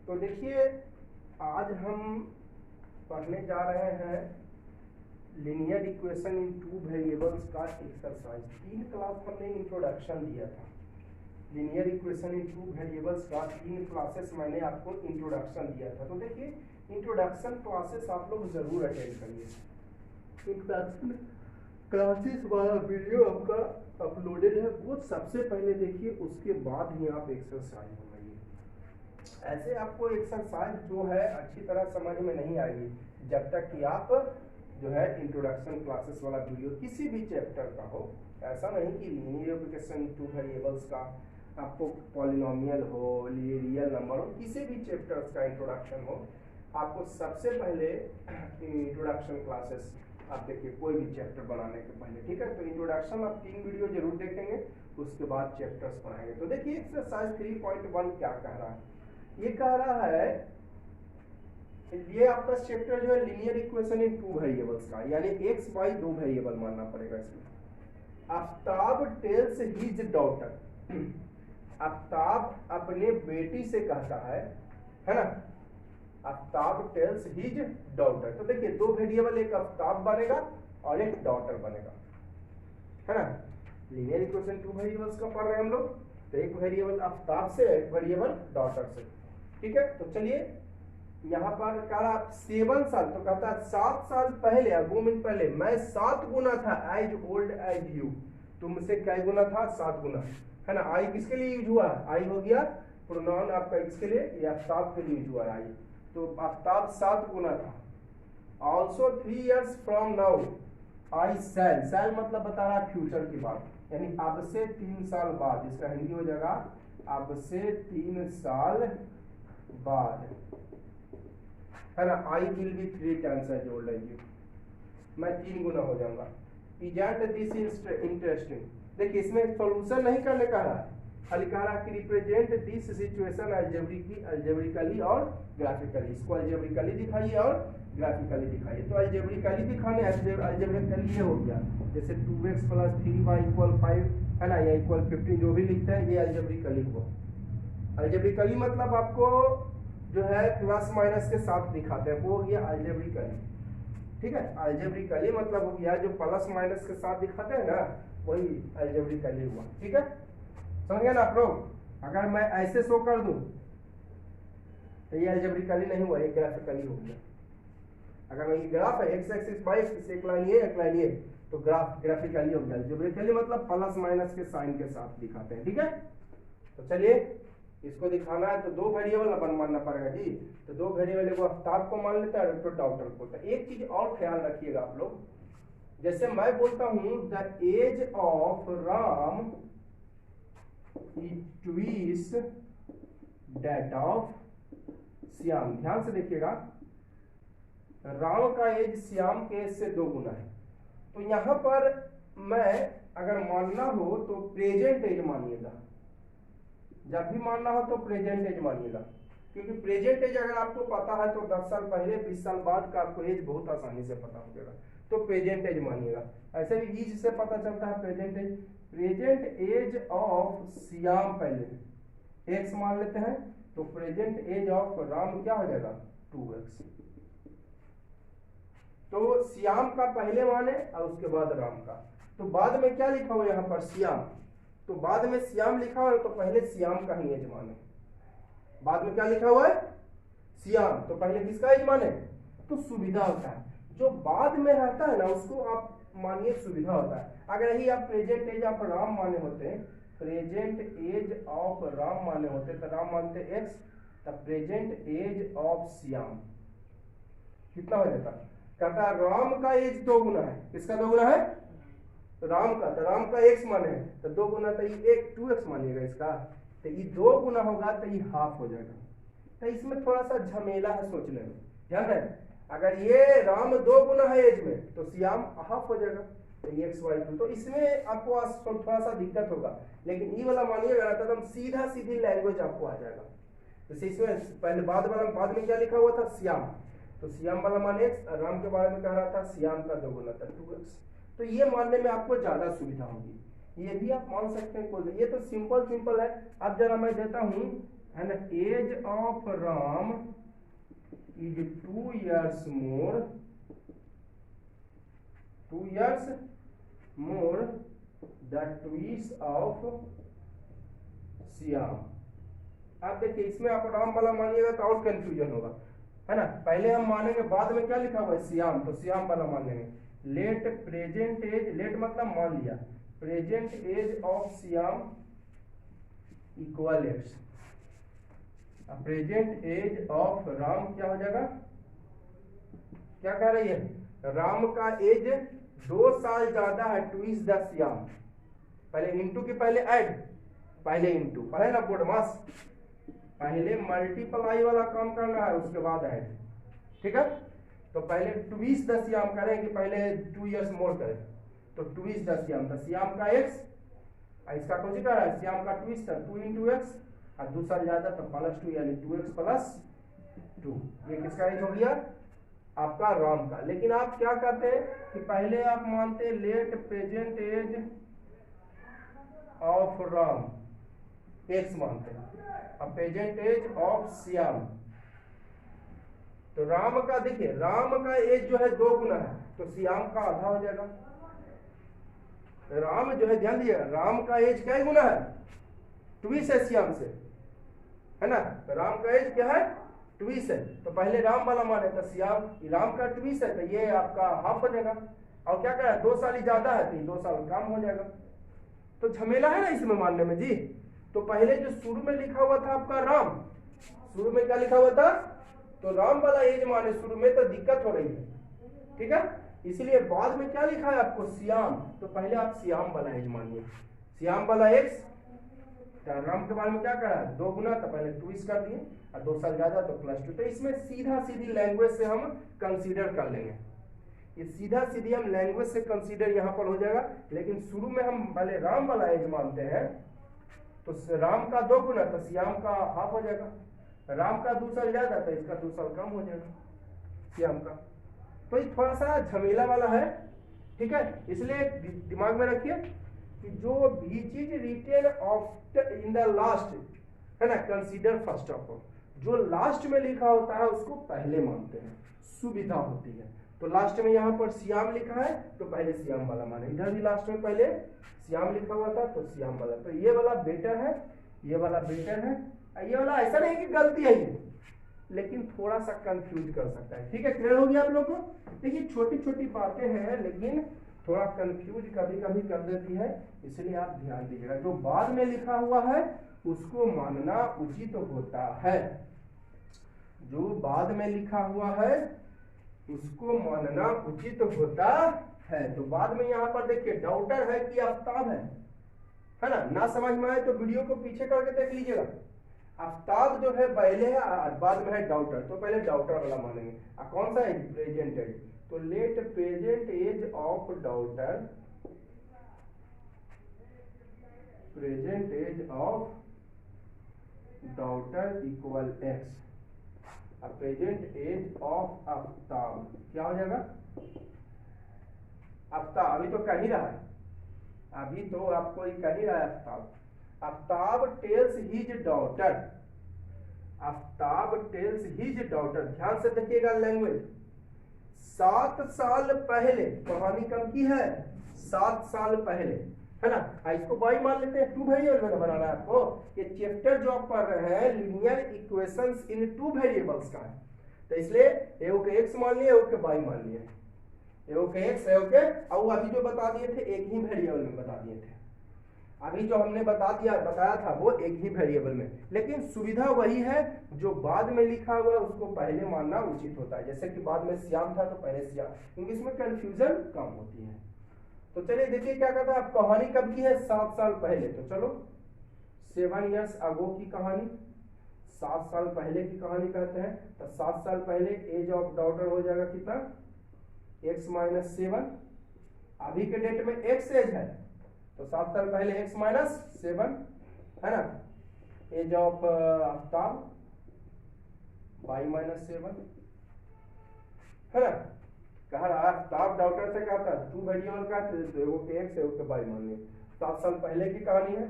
तो देखिए आज हम पढ़ने जा रहे हैं linear equation in two variables का एक्सरसाइज। 3 क्लास हमने इंट्रोडक्शन दिया था। Linear equation in two variables का 3 क्लासेस मैंने आपको इंट्रोडक्शन दिया था। तो देखिए इंट्रोडक्शन क्लासेस आप लोग जरूर अटेंड करिए। इंट्रोडक्शन क्लासेस वाला वीडियो आपका अपलोडेड है, वो सबसे पहले देखिए, उसके बाद ही आप एक्सरसाइज बनाइए। ऐसे आपको एक्सरसाइज जो है अच्छी तरह समझ में नहीं आएगी जब तक कि आप जो है इंट्रोडक्शन क्लासेस वाला वीडियो किसी भी चैप्टर का हो। ऐसा नहीं कि लीनियर इक्वेशन टू वेरिएबल्स का आपको पॉलिनोमियल हो, रियल नंबर हो, किसी भी चैप्टर्स का इंट्रोडक्शन हो, आपको सबसे पहले इंट्रोडक्शन क्लासेस आप देखिए कोई भी चैप्टर बनाने के पहले, ठीक है। तो इंट्रोडक्शन आप 3 वीडियो जरूर देखेंगे, उसके बाद चैप्टर्स पढ़ाएंगे। तो देखिए एक्सरसाइज 3.1 क्या कह रहा है। ये कह रहा है ये आपका चैप्टर जो है linear equation in two variables का, यानी x y 2 वेरिएबल मानना पड़ेगा इसमें। Aftab tales his daughter, Aftab अपने बेटी से कहता है ना। Aftab tales his daughter. तो देखिए 2 वेरिएबल, एक आफ्ताब बनेगा और एक डॉटर बनेगा, है ना। लीनियर इक्वेशन टू वेरिएबल्स का पढ़ रहे हैं हम लोग, तो एक वेरिएबल आफ्ताब से, एक वेरिएबल डॉटर से, ठीक है। तो चलिए यहाँ पर कहा 7 साल, तो कहता है 7 साल पहले या 2 मिनट पहले मैं 7 गुना था, एज ओल्ड एज यू। तुमसे क्या गुना था? 7 गुना, है ना। आई किसके लिए यूज हुआ? आई हो गया प्रोनाउन आपका किसके लिए? ये आफ्ताब के लिए यूज हुआ आई। तो आफ्ताब 7 गुना था। Also 3 years from now I shall, shall मतलब बता रहा फ्यूचर की बात, यानी अब से 3 साल बाद। इसका हिंदी हो जाएगा अब से 3 साल बाद, है ना। I will be 3 times as old as you, मैं 3 गुना हो जाऊंगा। Isn't this interesting. देखिए इसमें सॉल्यूशन नहीं करने का है, खाली कह रहा कि रिप्रेजेंट दिस सिचुएशन अल्जेब्रिकली और ग्राफिकली। इसको अल्जेब्रिकली दिखाइए और ग्राफिकली दिखाइए। तो अल्जेब्रिकली दिखाने, अल्जेब्रिकली ये हो गया जैसे 2x + 3y = 5, है ना, या इक्वल 15, जो भी लिखते हैं ये अल्जेब्रिकली हुआ। अल्जेब्रिकली मतलब आपको जो है प्लस माइनस के साथ दिखाते हैं, वो हो गया अल्जेब्रिकली, ठीक है। अल्जेब्रिकली मतलब हो गया जो प्लस माइनस के साथ दिखाते हैं ना, वही अल्जेब्रिकली हुआ, ठीक है। समझ गए ना आप लोग। अगर मैं ऐसे शो कर दूं तो ये अल्जेब्रिकली नहीं हुआ, ये ग्राफिकली हो गया। अगर मैं ये ग्राफ है x एक्सिस y एक्सिस, एक लाइन ये, तो ग्राफिकली हो गया। अल्जेब्रिकली मतलब प्लस माइनस के साइन के साथ दिखाते हैं, ठीक है। तो चलिए इसको दिखाना है तो 2 वेरिएबल अपन मानना पड़ेगा जी। तो 2 वेरिएबल, एक आफ्ताब को मान लेता है और डॉटर को। तो एक चीज और ख्याल रखिएगा आप लोग, जैसे मैं बोलता हूं the age of Ram twice that of Shyam. ध्यान से देखिएगा, राम का एज श्याम के एज से 2 गुना है। तो यहां पर मैं अगर मानना हो तो प्रेजेंट एज मानिएगा, जब भी मानना हो तो प्रेजेंट एज मानिएगा, क्योंकि प्रेजेंट एज अगर आपको पता है तो 10 साल पहले 20 साल बाद का आपको एज बहुत आसानी से पता हो जाएगा। तो प्रेजेंट एज मानिएगा। ऐसे भी इज से पता चलता है present age. Present age of Shyam पहले x मान लेते हैं, तो प्रेजेंट एज ऑफ राम क्या हो जाएगा? 2x। तो श्याम का पहले माने और उसके बाद राम का। तो बाद में क्या लिखा हुआ यहाँ पर? श्याम। तो बाद में श्याम लिखा हुआ है तो पहले श्याम का ही एज माने। बाद में क्या लिखा हुआ है? श्याम, तो पहले किसका एज माने? तो सुविधा होता है, जो बाद में रहता है ना उसको आप मानिए सुविधा होता है। अगर यही आप प्रेजेंट एज ऑफ राम माने होते, प्रेजेंट एज ऑफ राम माने होते तो राम मानते x, तब प्रेजेंट एज ऑफ श्याम कितना हो जाता? कहता है राम का एज 2 गुना है। किसका 2 गुना है? राम का। तो राम का x माने है तो 2 गुना, तो ये 2x मानिएगा इसका। तो ये 2 गुना होगा तो ये हाफ हो जाएगा। तो इसमें थोड़ा सा झमेला है सोचने में, ध्यान है। अगर ये राम 2 गुना है एज में तो श्याम हाफ हो जाएगा, तो ये x y 2। तो इसमें आपको थोड़ा सा दिक्कत होगा, लेकिन ये वाला मानिएगा ना तो एकदम सीधा सीधी लैंग्वेज आपको आ जाएगा। जैसे इसमें पहले बाद में क्या लिखा हुआ था? श्याम। तो श्याम वाला माने x, राम के बारे में कह रहा था श्याम का 2 गुना था 2x। तो ये मानने में आपको ज्यादा सुविधा होगी। ये भी आप मान सकते हैं कोई, ये तो सिंपल है। अब जरा मैं देता हूं, है ना, age of Ram is 2 years more, 2 years more the twice of Shyam. आप देखिए इसमें आप राम वाला मानिएगा तो और कंफ्यूजन होगा, है ना। पहले हम मानेंगे, बाद में क्या लिखा हुआ है श्याम, तो श्याम वाला मान लेंगे। लेट प्रेजेंट एज, लेट मतलब मान लिया, present age of Shyam equal x, present age of Ram क्या हो जाएगा, क्या कह रही है, राम का एज 2 साल ज्यादा है ट्वीस द श्याम। पहले इंटू के पहले ऐड, पहले इंटू, पहले ना बोर्ड मास, पहले मल्टीप्लाई वाला काम करना है उसके बाद ऐड, ठीक है। तो पहले ट्वीस द श्याम करें कि पहले 2 years मोर करें, तो ट्वीस द श्याम, तो श्याम का एक्स, इसका कुछ कर रहा है श्याम का ट्वीस था 2 into x, और 2 साल ज्यादा तो +2 यानी 2x + 2। ये किसका एज हो गया, आपका राम का। लेकिन आप क्या कहते हैं कि पहले आप मानते let present age of Ram x मानते हैं, अब प्रेजेंट एज ऑफ श्याम, तो राम का देखिए, राम का एज जो है 2 गुना है, तो श्याम का आधा हो जाएगा। राम जो है, ध्यान दिएगा, राम का एज क्या गुना है, ट्वीस है श्याम से, है ना। राम का एज क्या है, ट्वीस है, तो पहले राम वाला माने, तो श्याम, राम का ट्वीस है तो ये आपका हाफ हो जाएगा। और क्या कह रहा है, 2 साल ही ज्यादा है तो 2 साल कम हो जाएगा। तो झमेला है ना इसमें मानने में जी। तो पहले जो शुरू में लिखा हुआ था आपका राम, शुरू में क्या लिखा हुआ था, तो राम वाला एज माने शुरू में, तो दिक्कत हो रही है, ठीक है। इसलिए बाद में क्या लिखा है आपको श्याम, तो पहले आप श्याम वाला एज मानिए, श्याम वाला एक्स, राम के बारे में क्या करा है 2 गुना, तो पहले ट्वीस कर दिए, और 2 साल ज्यादा तो +2। तो इसमें सीधा सीधी लैंग्वेज से हम कंसीडर कर लेंगे, ये सीधा सीधी हम लैंग्वेज से कंसीडर यहाँ पर हो जाएगा। लेकिन शुरू में हम पहले राम वाला एज मानते हैं, तो राम का 2 गुना तो श्याम का हाफ हो जाएगा, राम का 2 साल ज्यादा तो इसका 2 साल कम हो जाएगा श्याम का। तो ये थोड़ा सा झमेला वाला है, ठीक है। इसलिए दिमाग में रखिए कि जो भी चीज written after in the last, है ना, कंसीडर फर्स्ट ऑफ ऑल, जो लास्ट में लिखा होता है उसको पहले मानते हैं, सुविधा होती है। तो लास्ट में यहाँ पर श्याम लिखा है तो पहले श्याम वाला माने, इधर भी लास्ट में पहले श्याम लिखा हुआ था तो श्याम वाला, तो ये वाला बेटर है, ये वाला बेटर है, ये वाला ऐसा नहीं कि गलती है ये, लेकिन थोड़ा सा कंफ्यूज कर सकता है, ठीक है। क्लियर हो गया आप लोग को। देखिए छोटी छोटी बातें हैं लेकिन थोड़ा कंफ्यूज कभी कभी कर देती है, इसलिए आप ध्यान दीजिएगा। जो बाद में लिखा हुआ है उसको मानना उचित होता है, जो बाद में लिखा हुआ है उसको मानना उचित होता है। तो बाद में यहाँ पर देखिए डाउटर है कि आफ्ताब है ना समझ में आए तो वीडियो को पीछे करके देख लीजिएगा। आफ्ताब जो है पहले है, बाद में है डाउटर, तो पहले डाउटर वाला मानेंगे। कौन सा है, प्रेजेंट एज, तो let present age of daughter, present age of daughter equal x, present age of Aftab क्या हो जाएगा, आफ्ताब अभी तो कह ही रहा है, अभी तो आपको कह ही रहा है Aftab. Aftab tales his daughter, Aftab tales his daughter, ध्यान से देखिएगा लैंग्वेज। 7 साल पहले, कहानी कब की है, 7 साल पहले, है ना। इसको बाई मान लेते हैं, 2 वेरिएबल में बनाना है आपको। ये चैप्टर जो आप पढ़ रहे हैं लीनियर इक्वेशंस इन 2 वेरिएबल्स का है, तो इसलिए एओ के एक्स मान लिए, एओ के बाई मान लिए, एओ के एक्स, एओ के, और अभी जो बता दिए थे एक ही वेरिएबल में बता दिए थे। अभी जो हमने बताया था वो एक ही वेरिएबल में, लेकिन सुविधा वही है, जो बाद में लिखा हुआ है उसको पहले मानना उचित होता है। जैसे कि बाद में श्याम था तो पहले श्याम, क्योंकि इसमें कंफ्यूजन कम होती है। तो चलिए देखिए क्या कहता है, आप कहानी कब की है, 7 साल पहले, तो चलो 7 years अगो की कहानी, 7 साल पहले की कहानी कहते हैं। तो 7 साल पहले एज ऑफ डॉटर हो जाएगा कितना, x - 7, अभी के डेट में x एज है तो 7 साल पहले x - 7, है ना। एज ऑफ आफ्ताब y - 7, है ना। कहा आफ्ताब डॉटर से कहता 2 वेरिएबल का, तो एगो के x एगो के y मान लिए, 7 साल पहले की कहानी है।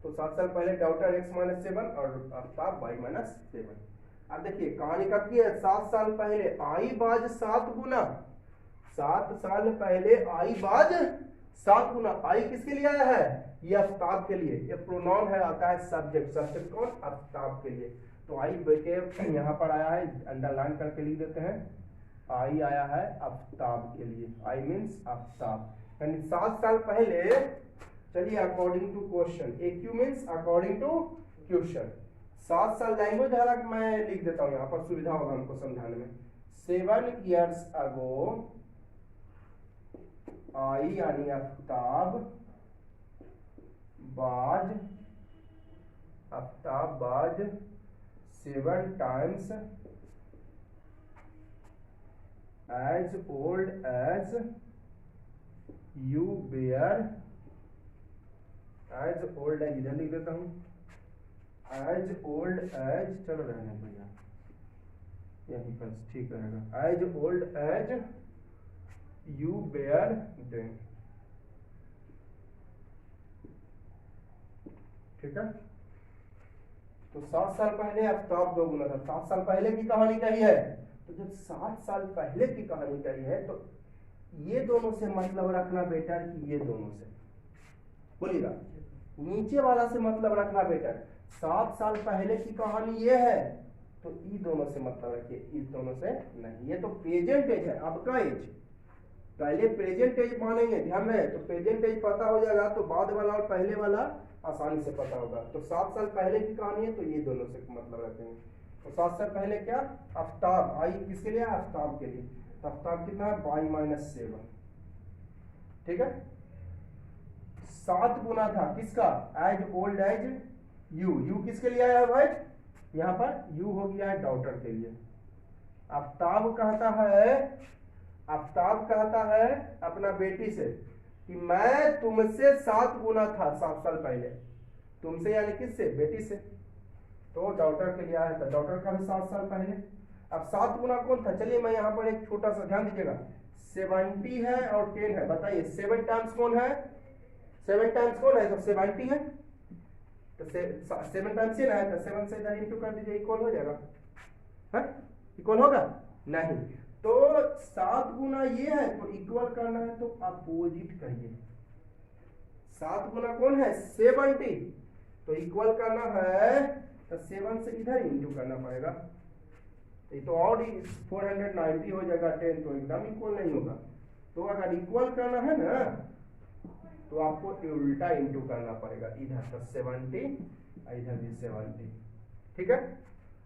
तो 7 साल पहले डॉटर x-7 और आफ्ताब y-7। अब देखिए कहानी कब की है, 7 साल पहले। आई बाज 7 गुना, 7 साल पहले आई बाज 7 गुना। आई किसके लिए आया है, ये आफ्ताब के लिए। ये प्रोनाउन है, आता है सब्जेक्ट। सब्जेक्ट कौन, आफ्ताब के लिए। तो आई बेटे यहाँ पर आया है, अंडरलाइन करके लिख देते हैं। आई आया है आफ्ताब के लिए, आई मीन्स आफ्ताब। यानी 7 साल पहले, चलिए according to question, AQ means according to question. 7 साल लैंग्वेज हालांकि मैं लिख देता हूँ यहाँ पर, सुविधा होगा हमको समझाने में। 7 years ago आई यानी आफ्ताब बाज 7 times as old as you were, as old as, इधर लिख देता हूँ, as old as, चलो रहने भैया यहीं पर ठीक रहेगा, as old as you were then। ठीक है। तो 7 साल पहले आफ्ताब 2 गुना था। 7 साल पहले की कहानी कही है, तो जब 7 साल पहले की कहानी कही है तो ये दोनों से मतलब रखना बेटर कि ये दोनों से, बोलिएगा, नीचे वाला से मतलब रखना बेटर। 7 साल पहले की कहानी ये है तो ये दोनों से मतलब रखिए, इस दोनों से नहीं। ये तो प्रेजेंट एज है, अब का एज, पहले प्रेजेंट एज मानेंगे, ध्यान रहे। तो प्रेजेंट एज पता हो जाएगा तो बाद वाला और पहले वाला आसानी से पता होगा। तो 7 साल पहले की कहानी है तो ये दोनों से मतलब रखेंगे। तो 7 साल पहले क्या, आफ्ताब, आई किसके लिए, आफ्ताब के लिए। तो आफ्ताब कितना है, y-7। ठीक है। 7 गुना था किसका, as old as you. You किसके लिए आया है भाई, यहाँ पर यू हो गया है डॉटर के लिए। आफ्ताब कहता है अपना बेटी से कि मैं तुमसे 7 गुना था 7 साल पहले। तुमसे यानी किससे, बेटी से। तो डॉटर के लिए आया था, डॉटर का भी 7 साल पहले। अब 7 गुना कौन था, चलिए मैं यहाँ पर एक छोटा सा ध्यान दीजिएगा, 70 है और 10 है। बताइए 7 टाइम्स कौन है, 7 टाइम्स कौन है, तो 70 है। तो 7 टाइम्स ये ना है, तो 7 से इधर इंटू कर दीजिए, इक्वल हो जाएगा। है, इक्वल होगा नहीं। तो 7 गुना ये है तो इक्वल करना है तो अपोजिट करिए। 7 गुना कौन है, 70, तो इक्वल करना है तो 7 से इधर इंटू करना पड़ेगा। ये तो और 490 हो जाएगा, 10 तो एकदम इक्वल नहीं होगा। तो अगर इक्वल करना है ना तो आपको उल्टा इंटू करना पड़ेगा, इधर तो 70 इधर भी 70। ठीक है।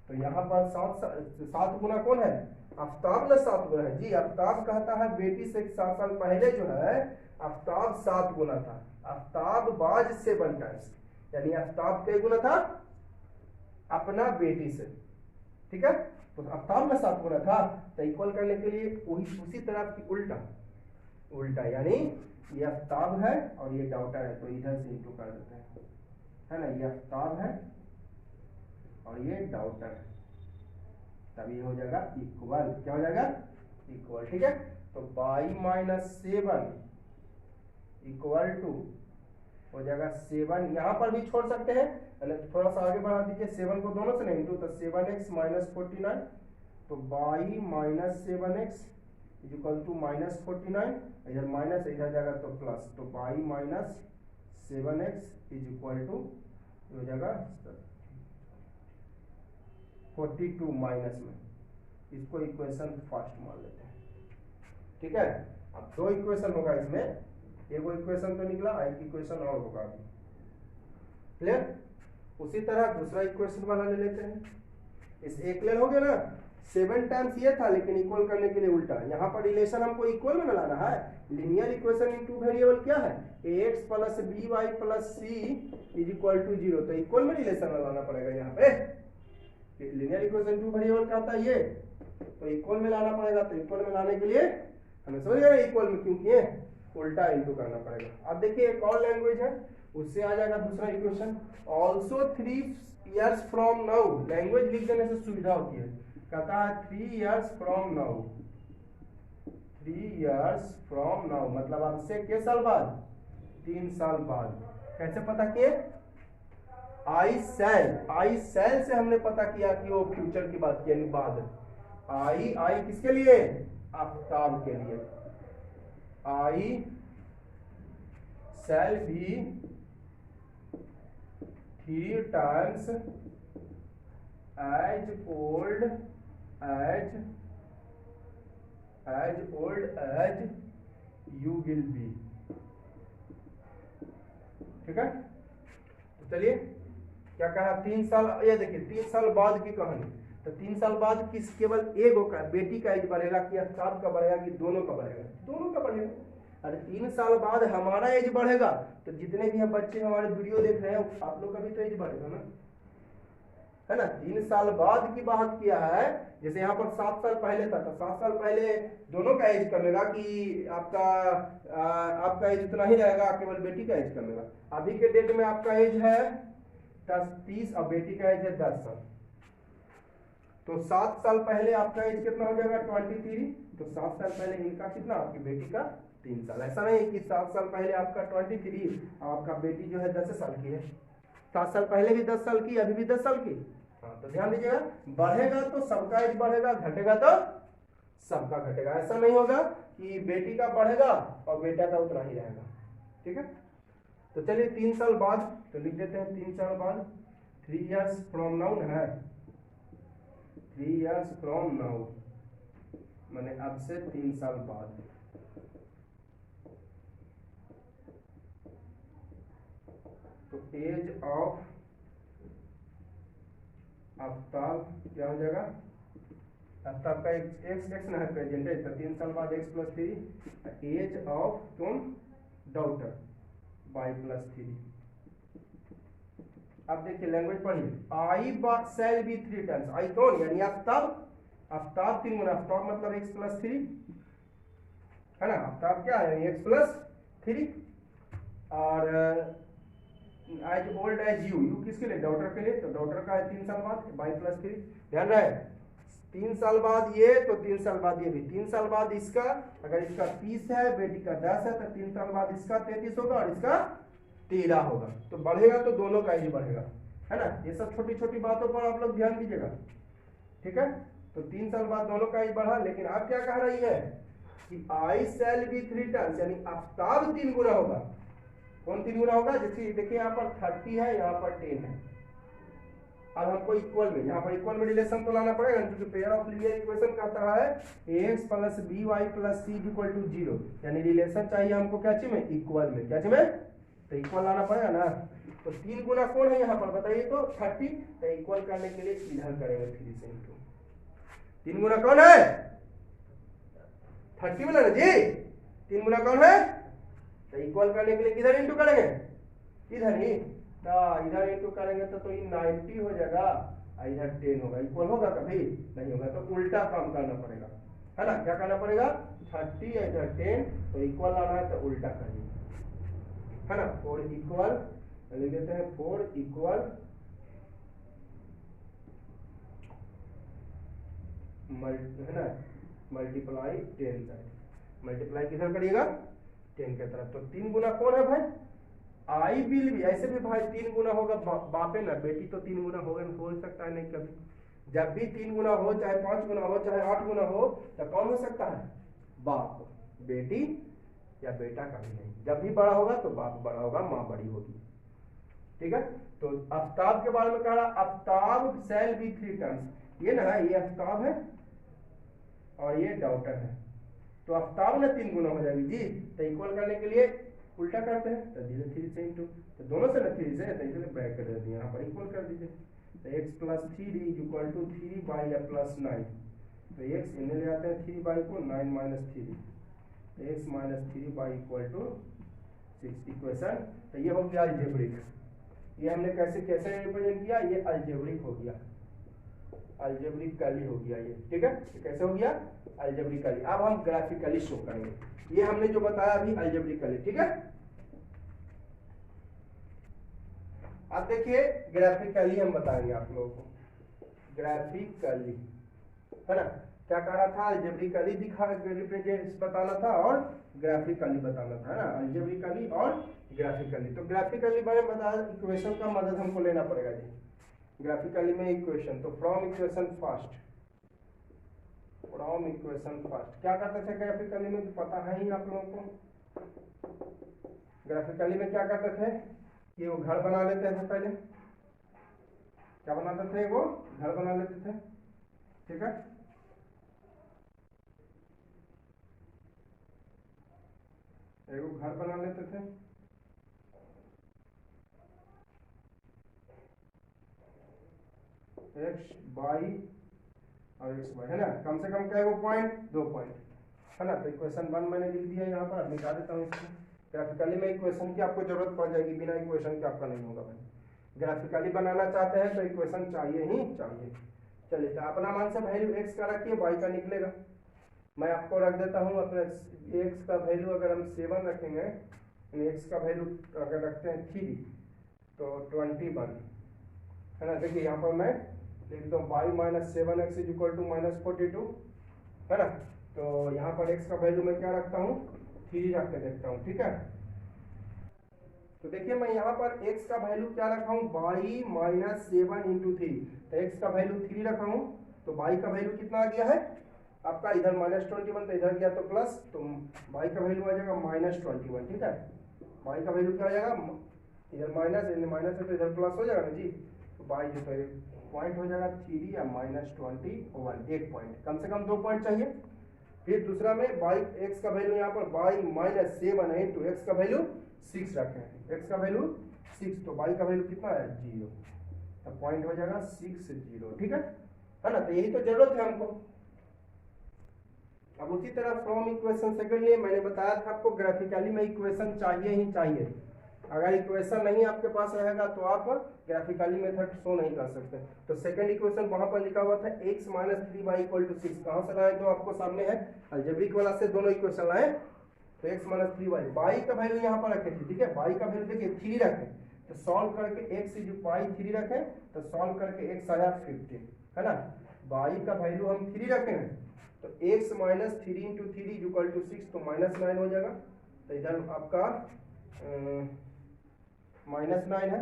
तो यहाँ पर 7 गुना कौन है, आफ्ताब ना 7 गुना है जी। आफ्ताब कहता है बेटी से 7 साल पहले जो है आफ्ताब 7 गुना था। आफ्ताब बाज 7 टाइम्स, यानी आफ्ताब कई गुना था, अपना बेटी से। ठीक है। तो आफ्ताब में 7 गुना था, तो इक्वल करने के लिए वही उसी तरह की उल्टा, यानी ये आफ्ताब है और ये डॉटर है, तो इधर से इंटू कर देते हैं, है ना। ये आफ्ताब है और ये डॉटर है, तब ये हो जाएगा इक्वल। क्या हो जाएगा, इक्वल। ठीक है। तो y-7 इक्वल टू हो जाएगा 7, यहाँ पर भी छोड़ सकते हैं, थोड़ा सा आगे बढ़ा दीजिए, 7 को दोनों से नहीं इंटू, तो 7x - 49, तो y-7x इक्वल टू -49, इधर माइनस इधर जाएगा तो प्लस, तो y-7x इक्वल टू हो जाएगा 42 माइनस में। इसको इक्वेशन फर्स्ट मान लेते हैं। ठीक है। अब 2 इक्वेशन होगा इसमें, एगो इक्वेशन तो निकला, एक इक्वेशन और होगा अभी। क्लियर। उसी तरह दूसरा इक्वेशन वाला ले लेते हैं। इस एक क्लियर हो गया ना, 7 टाइम्स ये था लेकिन इक्वल करने के लिए उल्टा। यहाँ पर रिलेशन हमको इक्वल में लाना है। लीनियर इक्वेशन इन 2 वेरिएबल क्या है, ax + by + c = 0, तो इक्वल में रिलेशन लाना पड़ेगा यहाँ पे। लीनियर इक्वेशन 2 वेरिएबल का आता है ये, तो इक्वल में लाना पड़ेगा। तो इक्वल में लाने के लिए हमें समझ गया इक्वल में क्यों किए, उल्टा इंटू करना पड़ेगा। अब देखिए एक और लैंग्वेज है, उससे आ जाएगा दूसरा equation. Also 3 years from now, language लिख देने से सुविधा होती है। कहता है 3 years from now, 3 years from now मतलब अब से के साल बाद, 3 साल बाद। कैसे पता किए? आई सेल से हमने पता किया कि वो फ्यूचर की बात की, यानी बाद। आई किसके लिए? आफ्ताब के लिए। आई सेल भी 3 times as old as you will be। ठीक है, तो चलिए क्या कहा? 3 साल, ये देखिए 3 साल बाद की कहानी। तो 3 साल बाद किस केवल एक का बेटी का एज बढ़ेगा कि आफ्ताब का बढ़ेगा कि दोनों का बढ़ेगा? दोनों का बढ़ेगा। अरे 3 साल बाद हमारा एज बढ़ेगा तो जितने भी बच्चे हमारे वीडियो देख रहे हैं आप लोग का भी तो एज बढ़ेगा ना, है ना। 3 साल बाद की बात किया है। जैसे यहाँ पर 7 साल पहले था तो 7 साल पहले दोनों का एज कमेगा कि आपका एज उतना ही रहेगा, केवल बेटी का एज कमेगा। अभी के डेट में आपका एज है 30 और बेटी का एज है 10 साल। तो 7 साल पहले आपका एज कितना हो जाएगा? 23। तो 7 साल पहले इनका कितना? आपकी बेटी का 3 साल। ऐसा नहीं कि 7 साल पहले आपका 23 और आपका बेटी जो है 10 साल की है। 7 साल पहले भी 10 साल की, अभी भी 10 साल की। हाँ, तो ध्यान दीजिएगा, बढ़ेगा तो सबका एज बढ़ेगा, घटेगा तो सबका घटेगा। ऐसा नहीं होगा कि बेटी का बढ़ेगा और बेटा का उतना ही रहेगा। ठीक है, तो चलिए 3 साल बाद तो लिख देते हैं 3 साल बाद। 3 years from now है, 3 years from now माने अब से 3 साल बाद। तो एज ऑफ आफ्ताब क्या हो जाएगा? आफ्ताब का एक्स ना है प्रेजेंट है, तो 3 साल बाद x + 3। एज ऑफ तुम डॉटर y + 3। अब देखिए लैंग्वेज पढ़िए। आई सेल बी 3 times। आई कौन? यानी आफ्ताब। आफ्ताब 3 गुना, आफ्ताब मतलब x + 3 है ना। आफ्ताब क्या है? x + 3। और एज ओल्ड एज यू किसके लिए? डॉटर के लिए। तो डॉटर का है 3 साल बाद y + 3। ध्यान रहे 3 साल बाद ये तो 3 साल बाद ये भी। 3 साल बाद इसका, अगर इसका 30 है बेटी का 10 है तो 3 साल बाद इसका 33 होगा और इसका 13 होगा। तो बढ़ेगा तो दोनों का एज बढ़ेगा, है ना। ये सब छोटी छोटी बातों पर आप लोग ध्यान दीजिएगा। ठीक है, तो 3 साल बाद दोनों का एज बढ़ा। लेकिन आप क्या कह रही है कि आई सेल बी 3 times, यानी आफ्ताब 3 गुना होगा। कौन 3 गुना होगा? जैसे देखिए यहाँ पर 30 है, यहाँ पर 10 है। अब हमको इक्वल में, यहाँ पर इक्वल में रिलेशन तो लाना पड़ेगा क्योंकि पेयर ऑफ लीनियर इक्वेशन कहता है ax + by + c = 0, यानी रिलेशन चाहिए हमको क्या चीज में? इक्वल में। क्या चीज में? तो इक्वल लाना पड़ेगा ना। तो 3 गुना कौन है यहाँ पर बताइए तो? 30। तो इक्वल करने के लिए इधर करेंगे 3 से इंटू। 3 गुना कौन है? 30 बोला ना जी। 3 गुना कौन है? तो इक्वल करने के लिए किधर इंटू करेंगे? इधर ही। तो इधर इंटू करेंगे तो ये 90 हो जाएगा और इधर 10 होगा। इक्वल होगा? कभी नहीं होगा। तो उल्टा काम करना पड़ेगा, है ना। क्या करना पड़ेगा? 30 इधर 10, तो इक्वल लाना है तो उल्टा करिए, है ना। 4 इक्वल लिख देते हैं 4 इक्वल है ना मल्टीप्लाई 10 मल्टीप्लाई किधर करिएगा? 10 की तरफ। तो 3 गुना कौन है भाई? आई विल भी। ऐसे भी भाई 3 गुना होगा बापे ना, बेटी तो 3 गुना होगा, हो सकता है नहीं कभी। जब भी 3 गुना हो, चाहे 5 गुना हो, चाहे 8 गुना हो, तो कौन हो सकता है? बाप। बेटी या बेटा कभी नहीं। जब भी बड़ा होगा तो बाप बड़ा होगा, माँ बड़ी होगी। ठीक है, तो आफ्ताब के बारे में कह रहा, आफ्ताब सेल बी 3 times। ये ना है, ये आफ्ताब है और ये डॉटर है। तो आफ्ताब ना 3 गुना हो जाएगी जी। तो इक्वल करने के लिए उल्टा करते हैं तो 3 से इंटू, तो दोनों से ना 3 से, तो इसलिए ब्रैकेट दे दिए, यहाँ पर इक्वल कर दीजिए। तो x + 3 = 3y + 9। तो x इन्हें ले आते हैं 3y को, 9 - 3, तो x - 3y = 6 इक्वेशन। तो ये हो गया अलजेब्रिक। ये हमने कैसे रिप्रेजेंट किया? ये अलजेब्रिक हो गया, अलजेब्रिकली हो गया ये। ठीक है, कैसे हो गया? अलजेब्रिकली। अब हम ग्राफिकली शो करेंगे। ये हमने जो बताया अभी अलजेब्रिकली। ठीक है, अब देखिए ग्राफिकली हम बताएंगे आप लोगों को। ग्राफिकली, है ना। क्या कह रहा था? अलजेब्रिकली दिखा रिप्रेजेंट बताना था और ग्राफिकली बताना था, है ना। अलजेब्रिकली और ग्राफिकली। तो ग्राफिकली मैंने बताया इक्वेशन का मदद हमको लेना पड़ेगा जी, ग्राफिकली में इक्वेशन। तो from equation first, from equation first क्या करते थे ग्राफिकली में, तो पता है ही आप लोगों को। ग्राफिकली में क्या करते थे कि वो घर बना लेते थे, पहले क्या बनाते थे, वो घर बना लेते थे, ठीक है। एगो घर बना लेते थे, एक्स वाई और एक्स वाई, है ना। कम से कम क्या है वो पॉइंट, 2 पॉइंट, है ना। तो इक्वेशन 1 मैंने लिख दिया यहाँ पर, मिटा देता हूँ इसको। ग्राफिकली में इक्वेशन की आपको जरूरत पड़ जाएगी, बिना इक्वेशन के आपका नहीं होगा भाई। ग्राफिकली बनाना चाहते हैं तो इक्वेशन चाहिए ही चाहिए। चलिए, तो अपना मान से वैल्यू एक्स का रखिए, वाई का निकलेगा। मैं आपको रख देता हूँ अपने एक्स का वैल्यू, अगर हम 7 रखेंगे, एक्स का वैल्यू अगर रखते हैं 3 तो 21, है ना। देखिए यहाँ पर मैं लिख दो y minus 7x is equal to minus 42, है ना। तो यहाँ पर x का वैल्यू मैं क्या रखता हूँ, 3 रख के देखता हूँ, ठीक है। तो देखिए मैं यहाँ पर x का वैल्यू क्या रखा हूँ, वाई माइनस 7 इंटू 3, तो x का वैल्यू 3 रखा हूँ। तो y का वैल्यू कितना आ गया है आपका, इधर -21 तो इधर गया तो प्लस, तो y का वैल्यू आ जाएगा -21, ठीक है। y का वैल्यू क्या आ जाएगा, इधर माइनस है तो इधर प्लस हो जाएगा ना जी। तो y जो है पॉइंट हो जाएगा 3 या -21, 1 पॉइंट, कम से कम 2 पॉइंट चाहिए। फिर दूसरा में y x का वैल्यू यहाँ पर y माइनस 7 है, तो x का वैल्यू 6 रखे हैं, x का वैल्यू 6, तो y का वैल्यू कितना है 0, तो पॉइंट हो जाएगा 6 0, ठीक है ना। तो यही तो जरूरत है हमको। अब उसी तरह फ्रॉम इक्वेशन सेकंड लिए मैंने बताया था आपको ग्राफिकली में इक्वेशन चाहिए ही चाहिए। अगर इक्वेशन नहीं आपके पास रहेगा तो आप ग्राफिकली मेथड शो नहीं कर सकते। तो सेकंड इक्वेशन वहां पर लिखा हुआ था x minus 3y equal to 6, कहाँ से लाए, तो आपको सामने है अलजेब्रिक वाला से दोनों इक्वेशन लाए। तो x माइनस 3y, y का वैल्यू यहाँ पर रखे थे, ठीक है। y का वैल्यू देखिए 3 रखे, तो सॉल्व करके x इज y 3 रखे, तो सॉल्व करके x आया 15, है ना। y का वैल्यू हम 3 रखे हैं, तो x minus 3 into 3 equal to 6, तो -9 हो जाएगा। तो इधर आपका -9 है,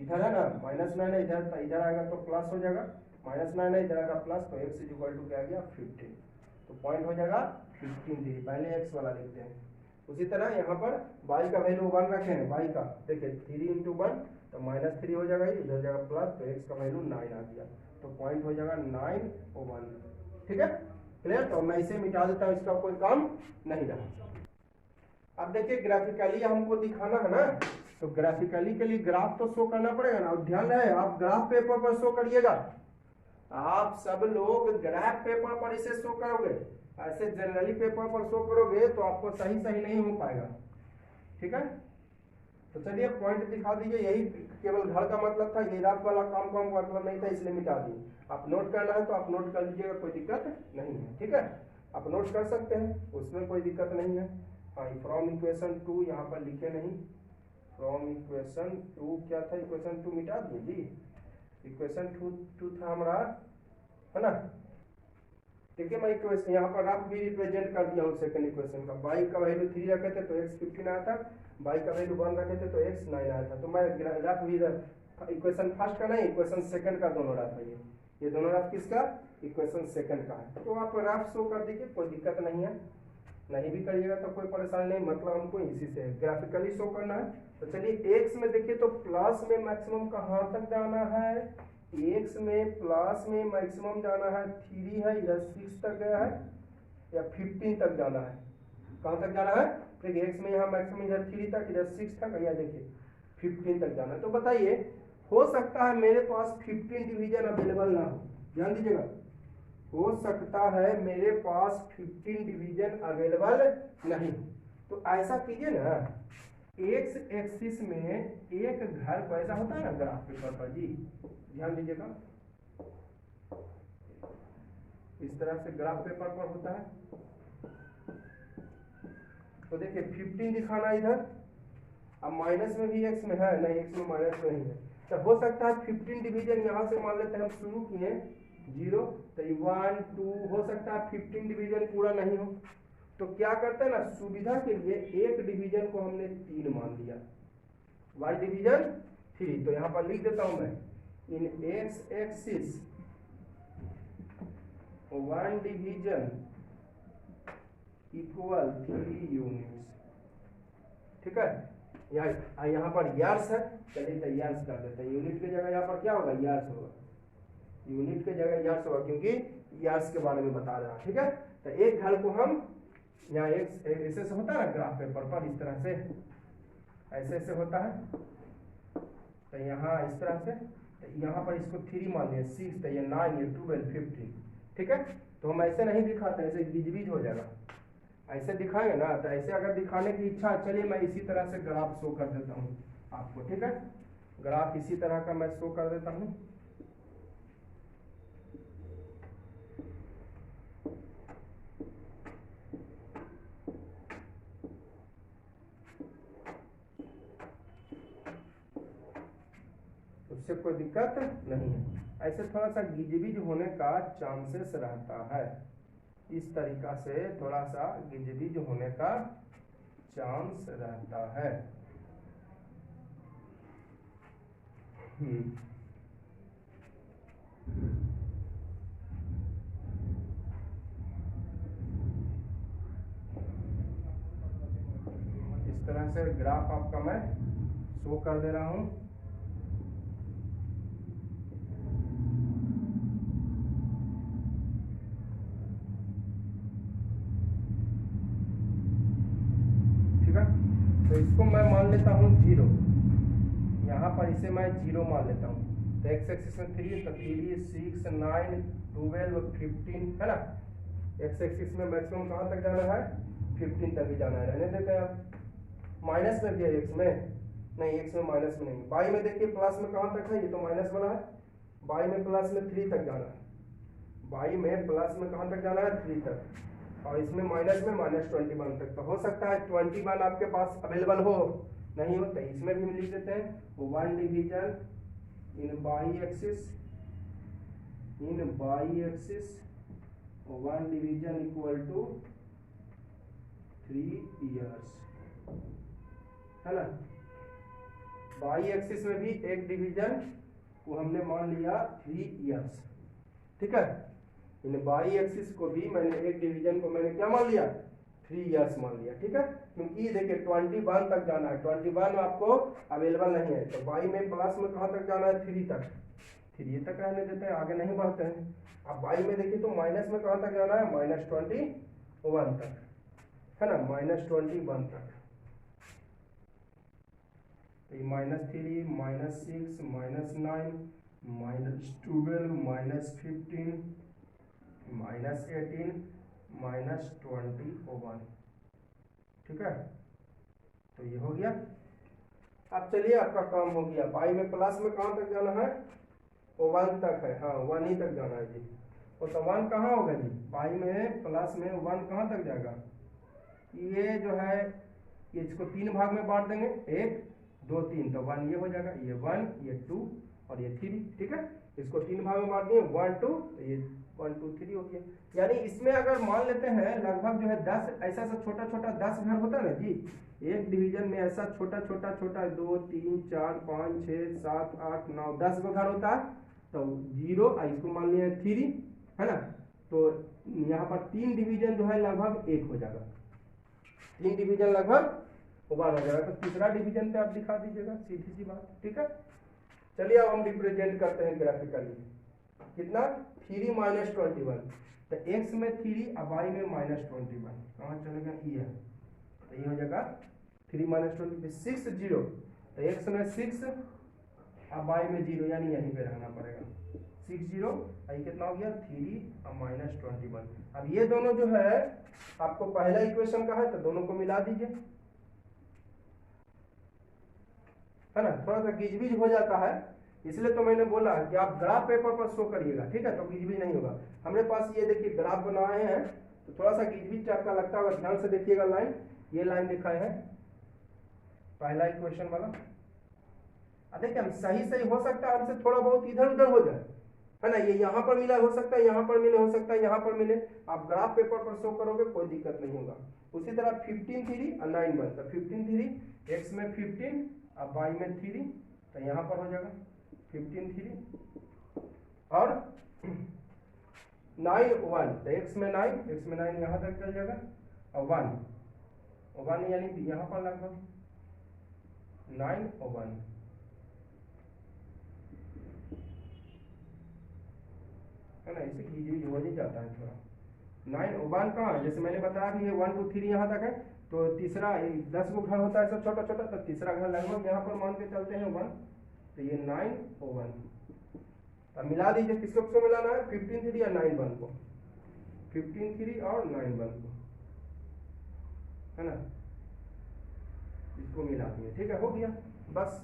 इधर है ना -9 है, इधर आएगा तो प्लस हो जाएगा, -9 है इधर आएगा प्लस, तो x इक्वल टू क्या आ गया 15, तो पॉइंट हो जाएगा 15, पहले x वाला लिखते हैं। उसी तरह यहाँ पर y का वैल्यू 1 रखे हैं, y का देखिए 3 इंटू 1 तो -3 हो जाएगा, इधर जाएगा प्लस, तो x का वैल्यू 9 आ गया, तो पॉइंट हो जाएगा 9 और 1, ठीक है क्लियर। तो मैं इसे मिटा देता हूँ, इसका कोई काम नहीं रहा। अब देखिए ग्राफिकली हमको दिखाना है ना, तो ग्राफिकली के लिए ग्राफ तो शो करना पड़ेगा ना। और ध्यान रहे आप ग्राफ पेपर पर शो करिएगा, आप सब लोग ग्राफ पेपर पर इसे शो करोगे, ऐसे जनरली पेपर पर शो करोगे तो आपको सही नहीं हो पाएगा, ठीक है। तो चलिए पॉइंट दिखा दीजिए, यही केवल घर का मतलब था, ये रात वाला काम का मतलब नहीं था, इसलिए मिटा दिए। आप नोट करना है तो आप नोट कर लीजिएगा, कोई दिक्कत नहीं है, ठीक है। आप नोट कर सकते हैं, उसमें कोई दिक्कत नहीं है। हाँ, फ्रॉम इक्वेशन 2 यहाँ पर लिखे नहीं, फ्रॉम इक्वेशन 2 क्या था, इक्वेशन 2 मिटा दीजिए, इक्वेशन 2 था हमारा, है ना। देखिए मैं इक्वेशन यहाँ पर रफ भी रिप्रेजेंट कर दिया हूँ सेकंड इक्वेशन का। y का वैल्यू 3 रखे थे तो x 15 आया था, y का वैल्यू 1 रखे थे तो x 9 आया था। तो मैं रफ भी इक्वेशन फर्स्ट का नहीं, इक्वेशन सेकंड का दोनों रफ है, ये दोनों रफ किसका, इक्वेशन सेकंड का है। तो आप रफ शो कर दीजिए, कोई दिक्कत नहीं है, नहीं भी करिएगा तो कोई परेशानी नहीं, मतलब हमको इसी से ग्राफिकली शो करना है। तो चलिए x में देखिए तो प्लस में मैक्सिमम कहाँ तक जाना है, x में प्लस में मैक्सिमम जाना है 3 है, इधर 6 तक गया है, या 15 तक जाना है, कहाँ तक जाना है, देखिए x में यहाँ मैक्सिमम इधर 3 तक, इधर 6 तक, या देखिए 15 तक जाना है। तो बताइए हो सकता है मेरे पास 15 डिवीजन अवेलेबल ना हो, ध्यान दीजिएगा, हो सकता है मेरे पास 15 डिवीजन अवेलेबल नहीं। तो ऐसा कीजिए ना, एक्स एक्सिस में एक घर को, ऐसा होता है ना ग्राफ पेपर पर जी, ध्यान दीजिएगा, इस तरह से ग्राफ पेपर पर होता है। तो देखिए 15 दिखाना इधर, अब माइनस में भी एक्स में है नहीं, एक्स में माइनस में नहीं है, तो हो सकता है 15 डिवीजन यहाँ से मान लेते हैं हम शुरू किए 0, तो 1 2, हो सकता है 15 डिवीजन पूरा नहीं हो तो क्या करते हैं ना, सुविधा के लिए एक डिवीजन को हमने 3 मान लिया, y डिवीजन 3। तो यहाँ पर लिख देता हूं मैं, इन x axis 1 division equal 3 units, ठीक है। यहाँ पर यार्स है, चलिए तो यार्स कर देते हैं, यूनिट की जगह यहाँ पर क्या होगा, यार्स होगा, यूनिट की जगह यार्स होगा, क्योंकि यार्स के बारे में बता रहा, ठीक है। तो एक घर को हम यहाँ एक ऐसे से होता है ना ग्राफ पेपर पर, इस तरह से ऐसे ऐसे होता है, तो यहाँ इस तरह से, तो यहाँ पर इसको 3 मान लिया, 6, तो ये 9, ये 12, 15, ठीक है। तो हम ऐसे नहीं दिखाते, ऐसे गिजबिज हो जाएगा, ऐसे दिखाएंगे ना, तो ऐसे अगर दिखाने की इच्छा है, चलिए मैं इसी तरह से ग्राफ शो कर देता हूँ आपको, ठीक है। ग्राफ इसी तरह का मैं शो कर देता हूँ। उससे कोई दिक्कत नहीं है, ऐसे थोड़ा सा गिजबिज होने का चांसेस रहता है, इस तरीका से थोड़ा सा गिजबिज होने का चांस रहता है। इस तरह से ग्राफ आपका मैं शो कर दे रहा हूं। तो इसको मैं मान लेता हूँ 0, यहाँ पर इसे मैं 0 मान लेता हूँ। तो एक्स एक्सिस में 3, तो 3, 6, 9, 12, 15 है ना। एक्स एक्सिस में मैक्सिमम कहाँ तक जाना है, 15 तक ही जाना है, रहने देते हैं आप। माइनस में दिया एक्स में, नहीं एक्स में माइनस में नहीं, वाई में देखिए प्लस में कहाँ तक है, ये तो माइनस वाला है, वाई में प्लस में 3 तक जाना है, वाई में प्लस में कहाँ तक जाना है, 3 तक, और इसमें माइनस में -21 तक। तो हो सकता है 21 आपके पास अवेलेबल हो, नहीं हो तो इसमें भी लिख देते हैं 1 division in by axis, in by axis 1 division equal to 3 years, है ना। बाई एक्सिस में भी एक डिवीजन को हमने मान लिया 3 इयर्स, ठीक है। इन बाई एक्सिस को भी मैंने एक डिवीजन को मैंने क्या मान लिया, 3 इयर्स मान लिया, ठीक है। क्योंकि देखिए 21 तक जाना है, 21 आपको अवेलेबल नहीं है, तो बाई में प्लस में कहाँ तक जाना है, 3 तक, 3 तक रहने देते हैं, आगे नहीं बढ़ते हैं। अब बाई में देखिए तो माइनस में कहाँ तक जाना है, -21 तक, है ना, -21 तक। तो -3, -6, -9, -12, -15, -18, -21, ठीक है। तो ये हो गया। अब चलिए आपका काम हो गया, बाई में प्लस में कहाँ तक जाना है, 1 तक है, हाँ 1 ही तक जाना है जी। और तो 1 कहाँ होगा जी, बाई में प्लस में 1 कहाँ तक जाएगा, ये जो है ये इसको 3 भाग में बांट देंगे, 1, 2, 3, तो 1 ये हो जाएगा, ये 1, ये 2 और ये 3, ठीक है। इसको 3 भाग में बांट दिए, 1, 2, तो ये 1, 2, 3 हो गया। यानी इसमें अगर मान लेते हैं लगभग जो है 10 ऐसा छोटा छोटा 10 घर होता है ना जी, एक डिवीजन में ऐसा छोटा छोटा 2, 3, 4, 5, 6, 7, 8, 9, 10 गो घर होता है। तो 0 इसको मान लिया 3, है ना। तो यहाँ पर 3 डिवीजन जो है लगभग 1 हो जाएगा, 3 डिवीजन लगभग 1 हो जाएगा। तो तीसरा डिवीजन पे आप दिखा दीजिएगा, सीधी सी बात, ठीक है। चलिए अब हम रिप्रेजेंट करते हैं ग्राफिकली, कितना 3 -21, तो x में 3 और y में -21, कहाँ चलेगा, ये है, तो ये हो जाएगा 3 -20, 6, 0, तो x में 6 और y में 0, यानी यहीं पे रहना पड़ेगा, 6, 0, ये कितना हो गया 3 और -21। अब ये दोनों जो है आपको पहला इक्वेशन का है, तो दोनों को मिला दीजिए, है ना। थोड़ा सा गिजबिज हो जाता है, इसलिए तो मैंने बोला कि आप ग्राफ पेपर पर शो करिएगा, ठीक है, तो गिजबिज नहीं होगा। हमारे पास ये देखिए ग्राफ बनाए हैं, तो थोड़ा सा गिजबिज टाइप का लगता होगा, ध्यान से देखिएगा। लाइन, ये लाइन दिखाए है पहला इक्वेशन वाला, देखिए हम सही हो सकता है हमसे थोड़ा बहुत इधर उधर हो जाए, है ना। ये यहाँ पर मिला हो सकता है, यहाँ पर मिले हो सकता है, यहाँ पर मिले। आप ग्राफ पेपर पर शो करोगे कोई दिक्कत नहीं होगा। उसी तरह 15 3 और 9 1, तो 15 3 एक्स में 15 और वाई में 3, तो यहाँ पर हो जाएगा 15 3 और 9 1, तो एक्स में 9 यहाँ तक चल जाएगा और 1 यानी यहाँ पर लगभग 9 और 1, है ना। इसे कीजिए हो नहीं जाता है थोड़ा। 9 और 1 कहाँ है, जैसे मैंने बताया कि ये 1 2 3 यहाँ तक है, तो तीसरा 10 को घर होता है सब छोटा छोटा, तो तीसरा घर लगभग यहाँ पर मान के चलते हैं 1, तो ये 9 और 1। अब मिला दीजिए, किसको किसको मिलाना है, 15 3 और 9 1 को, 15 3 और 9 1 को, है ना। इसको मिला दिए, ठीक है, हो गया बस।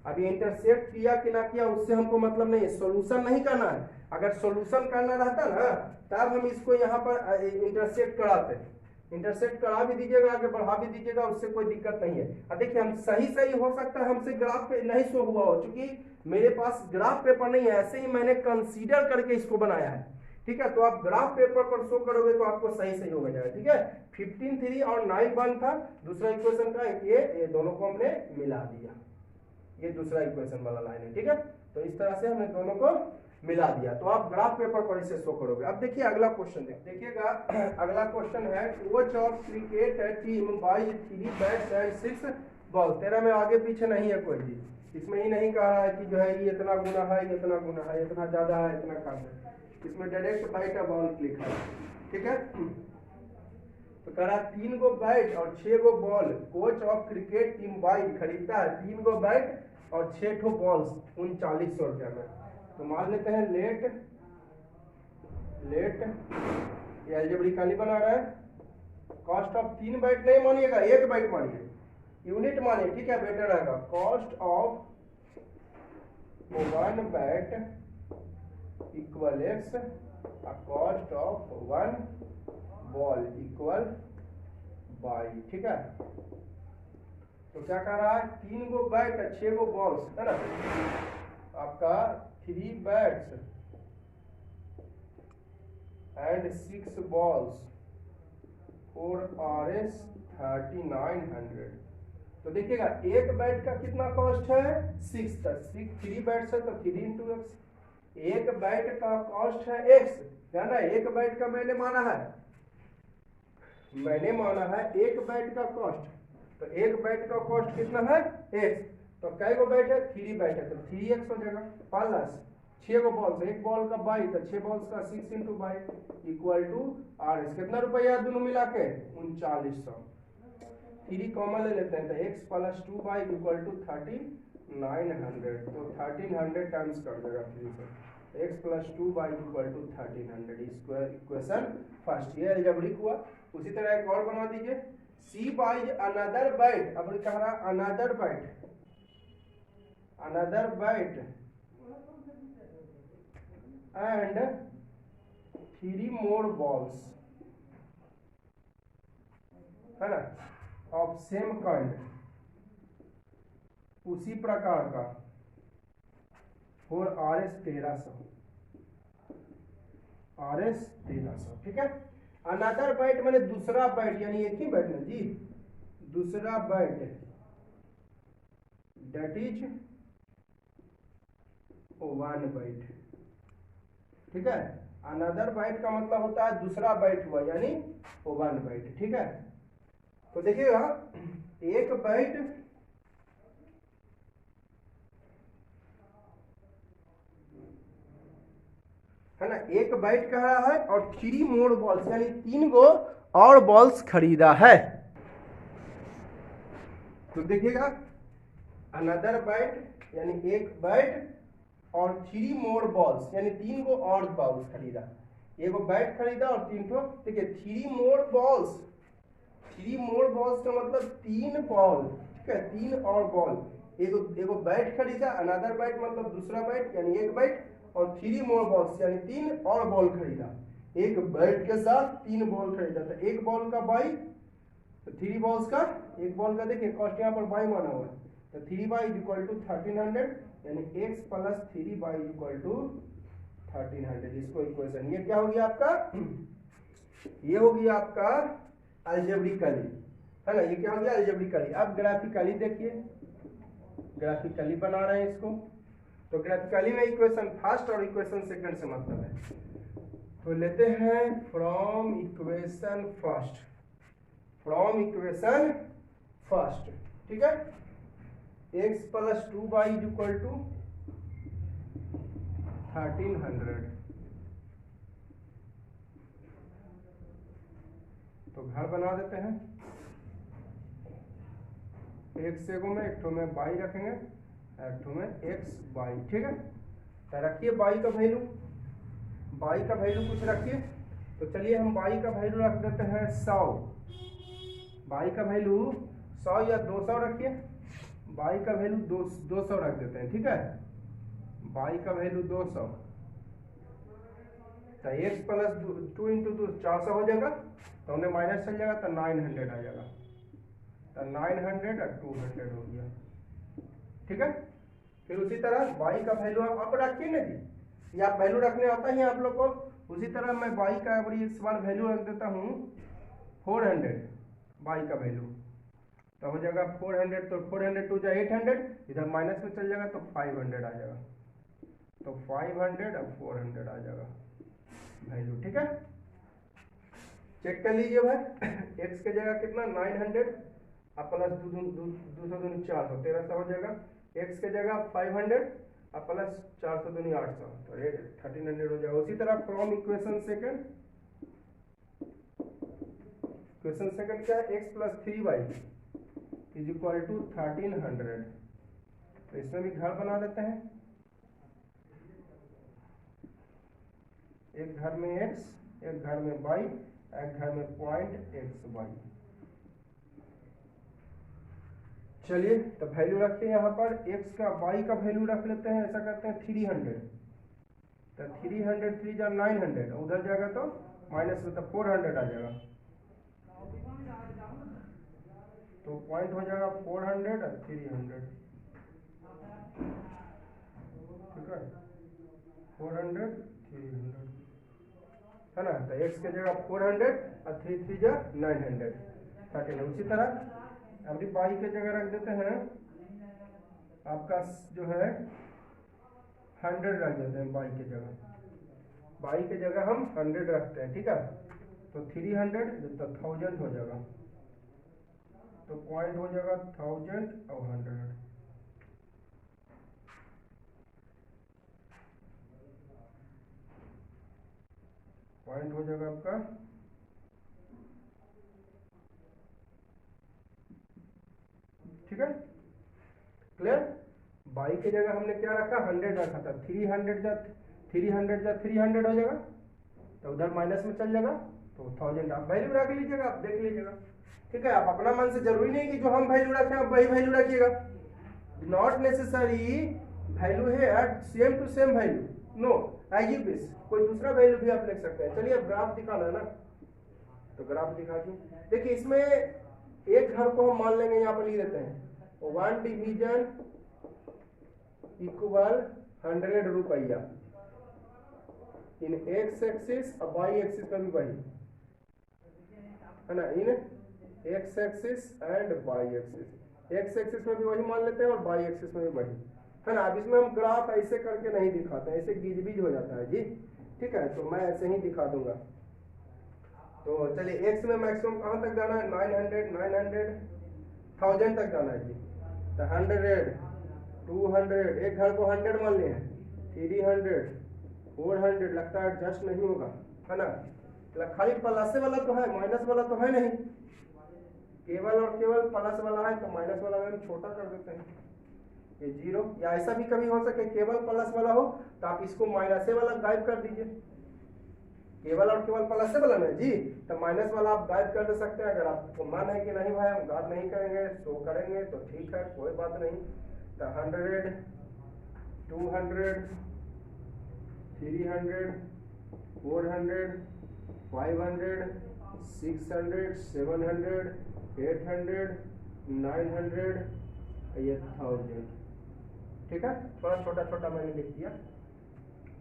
अब ये इंटरसेक्ट किया कि ना किया उससे हमको मतलब नहीं है, सोल्यूशन नहीं करना है। अगर सोल्यूशन करना रहता ना तब हम इसको यहाँ पर इंटरसेक्ट कराते, इंटरसेक्ट करा भी दीजिएगा, आगे बढ़ा भी दीजिएगा, उससे कोई दिक्कत नहीं है। अब देखिए हम सही हो सकता है हमसे ग्राफ पे नहीं शो हुआ हो, चूंकि मेरे पास ग्राफ पेपर नहीं है, ऐसे ही मैंने कंसीडर करके इसको बनाया है, ठीक है। तो आप ग्राफ पेपर पर शो करोगे तो आपको सही हो जाएगा, ठीक है। 15 3 और 9 1 था दूसरा इक्वेशन का, ये दोनों को हमने मिला दिया, ये दूसरा इक्वेशन वाला लाइन है, ठीक है। तो इस तरह से हमने दोनों को मिला दिया, तो आप ग्राफ पेपर पर इसे शो करोगे। अब देखिए अगला क्वेश्चन देखिएगा। अगला क्वेश्चन है coach of cricket team buy 3 bats and 6 ball. तेरा में आगे पीछे नहीं है कोई भी, इसमें ही नहीं कहा है कि जो है ये इतना गुना है, ये इतना गुना है, इतना ज्यादा है, इतना कम है, इसमें डायरेक्ट बाइट अ बॉल लिखा है, ठीक है। तो कह रहा 3 गो बैट और 6 गो ball coach of cricket team बाय खरीदता है 3 गो बैट और 6 ठो बॉल्स 3900 रुपया में। तो मान लेते हैं लेट ये अलजेब्रिकली बना रहा है। कॉस्ट ऑफ 3 बैट नहीं मानिएगा, 1 बैट मानिए, यूनिट मानिए, ठीक है, बेटर रहेगा। Cost of 1 bat equal x, cost of 1 ball equal by, ठीक है। तो क्या कह रहा है, 3 गो बैट 6 गो बॉल्स, है ना। आपका 3 bats and 6 balls for RS 3900। तो देखिएगा एक बैट का कितना कॉस्ट है 6 तक, 3 बैट्स है तो 3 इंटू एक्स, एक बैट का कॉस्ट है एक्स, ध्यान रहा एक बैट का मैंने माना है एक बैट का कॉस्ट, तो एक बैट का कॉस्ट कितना है एक्स, तो कै गो बैट है 3 बैट है तो 3x हो जाएगा, प्लस 6 गो बॉल्स, एक बॉल का बाई, तो 6 बॉल्स का 6 into by equal to RS। कितना रुपया दोनों मिला के 3900। 3 कॉमन ले लेते हैं तो x plus 2 by equal to 3900, तो 1300 टाइम्स कर देगा 3 से, x plus 2 by equal to 1300 square equation first, ये अलजेब्रिक हुआ। उसी तरह एक और बना दीजिए, C बाई अनदर बैट, अब कह रहा another bat and 3 more balls, है ना, ऑफ सेम काइंड, उसी प्रकार का, और RS 1300, ठीक है। अनदर बैट मैंने दूसरा बैट, यानी एक ही बैट ना जी, दूसरा बैट दैट इज 1 बैट, ठीक है। अनदर बैट का मतलब होता है दूसरा बैट हुआ, यानी 1 बैट, ठीक है। तो देखिएगा एक बैट है ना, एक बैट कह रहा है और 3 मोर बॉल्स, यानी 3 गो और बॉल्स खरीदा है। तो देखिएगा अनदर बैट यानी एक बैट और 3 मोर बॉल्स, यानी 3 गो और बॉल्स खरीदा, एगो बैट खरीदा और 3 ठो, देखिए 3 मोर बॉल्स का मतलब 3 बॉल, ठीक है, 3 और बॉल, एगो बैट खरीदा, अनदर बैट मतलब दूसरा बैट यानी एक बैट, और 3 मोर बॉल्स यानी 3 और बॉल खरीदा, एक बैट के साथ 3 बॉल खरीदा, तो एक बॉल का बाई, तो 3 बॉल्स का, एक बॉल का देखिए कॉस्ट यहाँ पर बाई माना हुआ है, तो 3 बाई इक्वल टू 1300, यानी x plus 3 by equal to 1300, इसको इक्वेशन, ये क्या हो गया आपका, ये हो गया आपका अलजेब्रिकली, है ना, ये क्या हो गया अलजेब्रिकली। अब ग्राफिकली देखिए, ग्राफिकली बना रहे हैं इसको, तो ग्राफिकली में इक्वेशन फर्स्ट और इक्वेशन सेकंड से मतलब है, तो लेते हैं from equation first, from equation first, ठीक है, x plus 2y is equal to 1300, तो घर बना देते हैं, x एगो में, एक ठो में y रखेंगे, एक ठो में x y, ठीक है, तो रखिए y का वैल्यू, y का वैल्यू कुछ रखिए, तो चलिए हम y का वैल्यू रख देते हैं 100, y का वैल्यू 100 या 200 रखिए, y का वैल्यू 200 रख देते हैं, ठीक है, y का वैल्यू 200, तो x प्लस 2 इंटू 2 400 हो जाएगा, तो उन्हें माइनस चल जाएगा, तो 900 आ जाएगा, तो 900 और 200 हो गया, ठीक है। फिर उसी तरह y का वैल्यू आप रखिए ना जी, या वैल्यू रखने आता है आप लोग को, उसी तरह मैं y का इस बार वैल्यू रख देता हूँ 400, y का वैल्यू, तो हो जाएगा 400, तो 400 टू जा 800, इधर माइनस में चल जाएगा तो 500 आ जाएगा, तो 500 और 400 आ जाएगा वैल्यू, ठीक है। चेक कर लीजिए भाई, x के जगह कितना 900 और प्लस 200 400, 1300 हो जाएगा, x के जगह 500 और प्लस 400 दूनी 800, तो 1300 हो जाएगा। उसी तरह from equation second, equation second क्या है, x plus 3y is equal to 1300, तो इसमें भी घर बना देते हैं, एक घर में x, एक घर में y, एक घर में पॉइंट xy। चलिए तो वैल्यू रखते हैं यहाँ पर, x का y का वैल्यू रख लेते हैं, ऐसा करते हैं 300, तो 300 3 जा 900, उधर जाएगा तो माइनस में, तो 400 आ जाएगा, तो पॉइंट हो जाएगा 400 और 300, ठीक है, 400 300, है ना, तो x के जगह 400 और 3 3 जा 900, 13। उसी तरह अभी y के जगह रख देते हैं आपका जो है 100 रख देते हैं, y के जगह हम 100 रखते हैं, ठीक है, तो 300 तो 1000 हो जाएगा, तो पॉइंट हो जाएगा 1000 और 100, पॉइंट हो जाएगा आपका ठीक है, क्लियर। बाई की जगह हमने क्या रखा 100 रखा था, 300 जा 300 हो जाएगा, तो उधर माइनस में चल जाएगा, तो 1000 आप वैल्यू रख लीजिएगा, आप देख लीजिएगा, ठीक है। आप अपना मन से जरूरी नहीं कि जो हम वैल्यू रखें आप वही वैल्यू रखिएगा, नॉट नेसेसरी वैल्यू है same to same value, no as you wish, कोई दूसरा वैल्यू भी आप लिख सकते हैं। चलिए अब ग्राफ दिखाना है ना, तो ग्राफ दिखा दूं। देखिए इसमें एक घर को हम मान लेंगे, यहाँ पर लिख देते हैं 1 डिवीजन इक्वल 100 रुपया, इन एक्स एक्सिस और वाई एक्सिस में भी वही है ना, इन X axis and Y axis, X axis में भी वही मान लेते हैं और वाई एक्सिस में भी वही है ना। अब इसमें हम ग्राफ ऐसे करके नहीं दिखाते हैं, ऐसे गिजबिज हो जाता है जी, ठीक है, तो मैं ऐसे ही दिखा दूंगा। तो चलिए एक्स में मैक्सिमम कहाँ तक जाना है, 900 900 1000 तक जाना है जी, तो 100 200, एक घर को 100 मान लिए, 300 400, लगता है एडजस्ट नहीं होगा, है ना, खाली प्लस वाला तो है, माइनस वाला तो है नहीं, केवल और केवल प्लस वाला है, तो माइनस वाला हम छोटा कर देते हैं, ये 0, या ऐसा भी कभी हो सके केवल प्लस वाला हो तो आप इसको माइनस वाला गायब कर दीजिए, केवल और केवल प्लस वाला ना जी, तो माइनस वाला आप गायब कर दे सकते हैं। अगर आपको मन है कि नहीं भाई हम गायब नहीं करेंगे, शो करेंगे, तो ठीक है, कोई बात नहीं। तो 100 200 300 400 500 600 700 800 900 ये 1000, ठीक है, थोड़ा छोटा छोटा मैंने लिख दिया।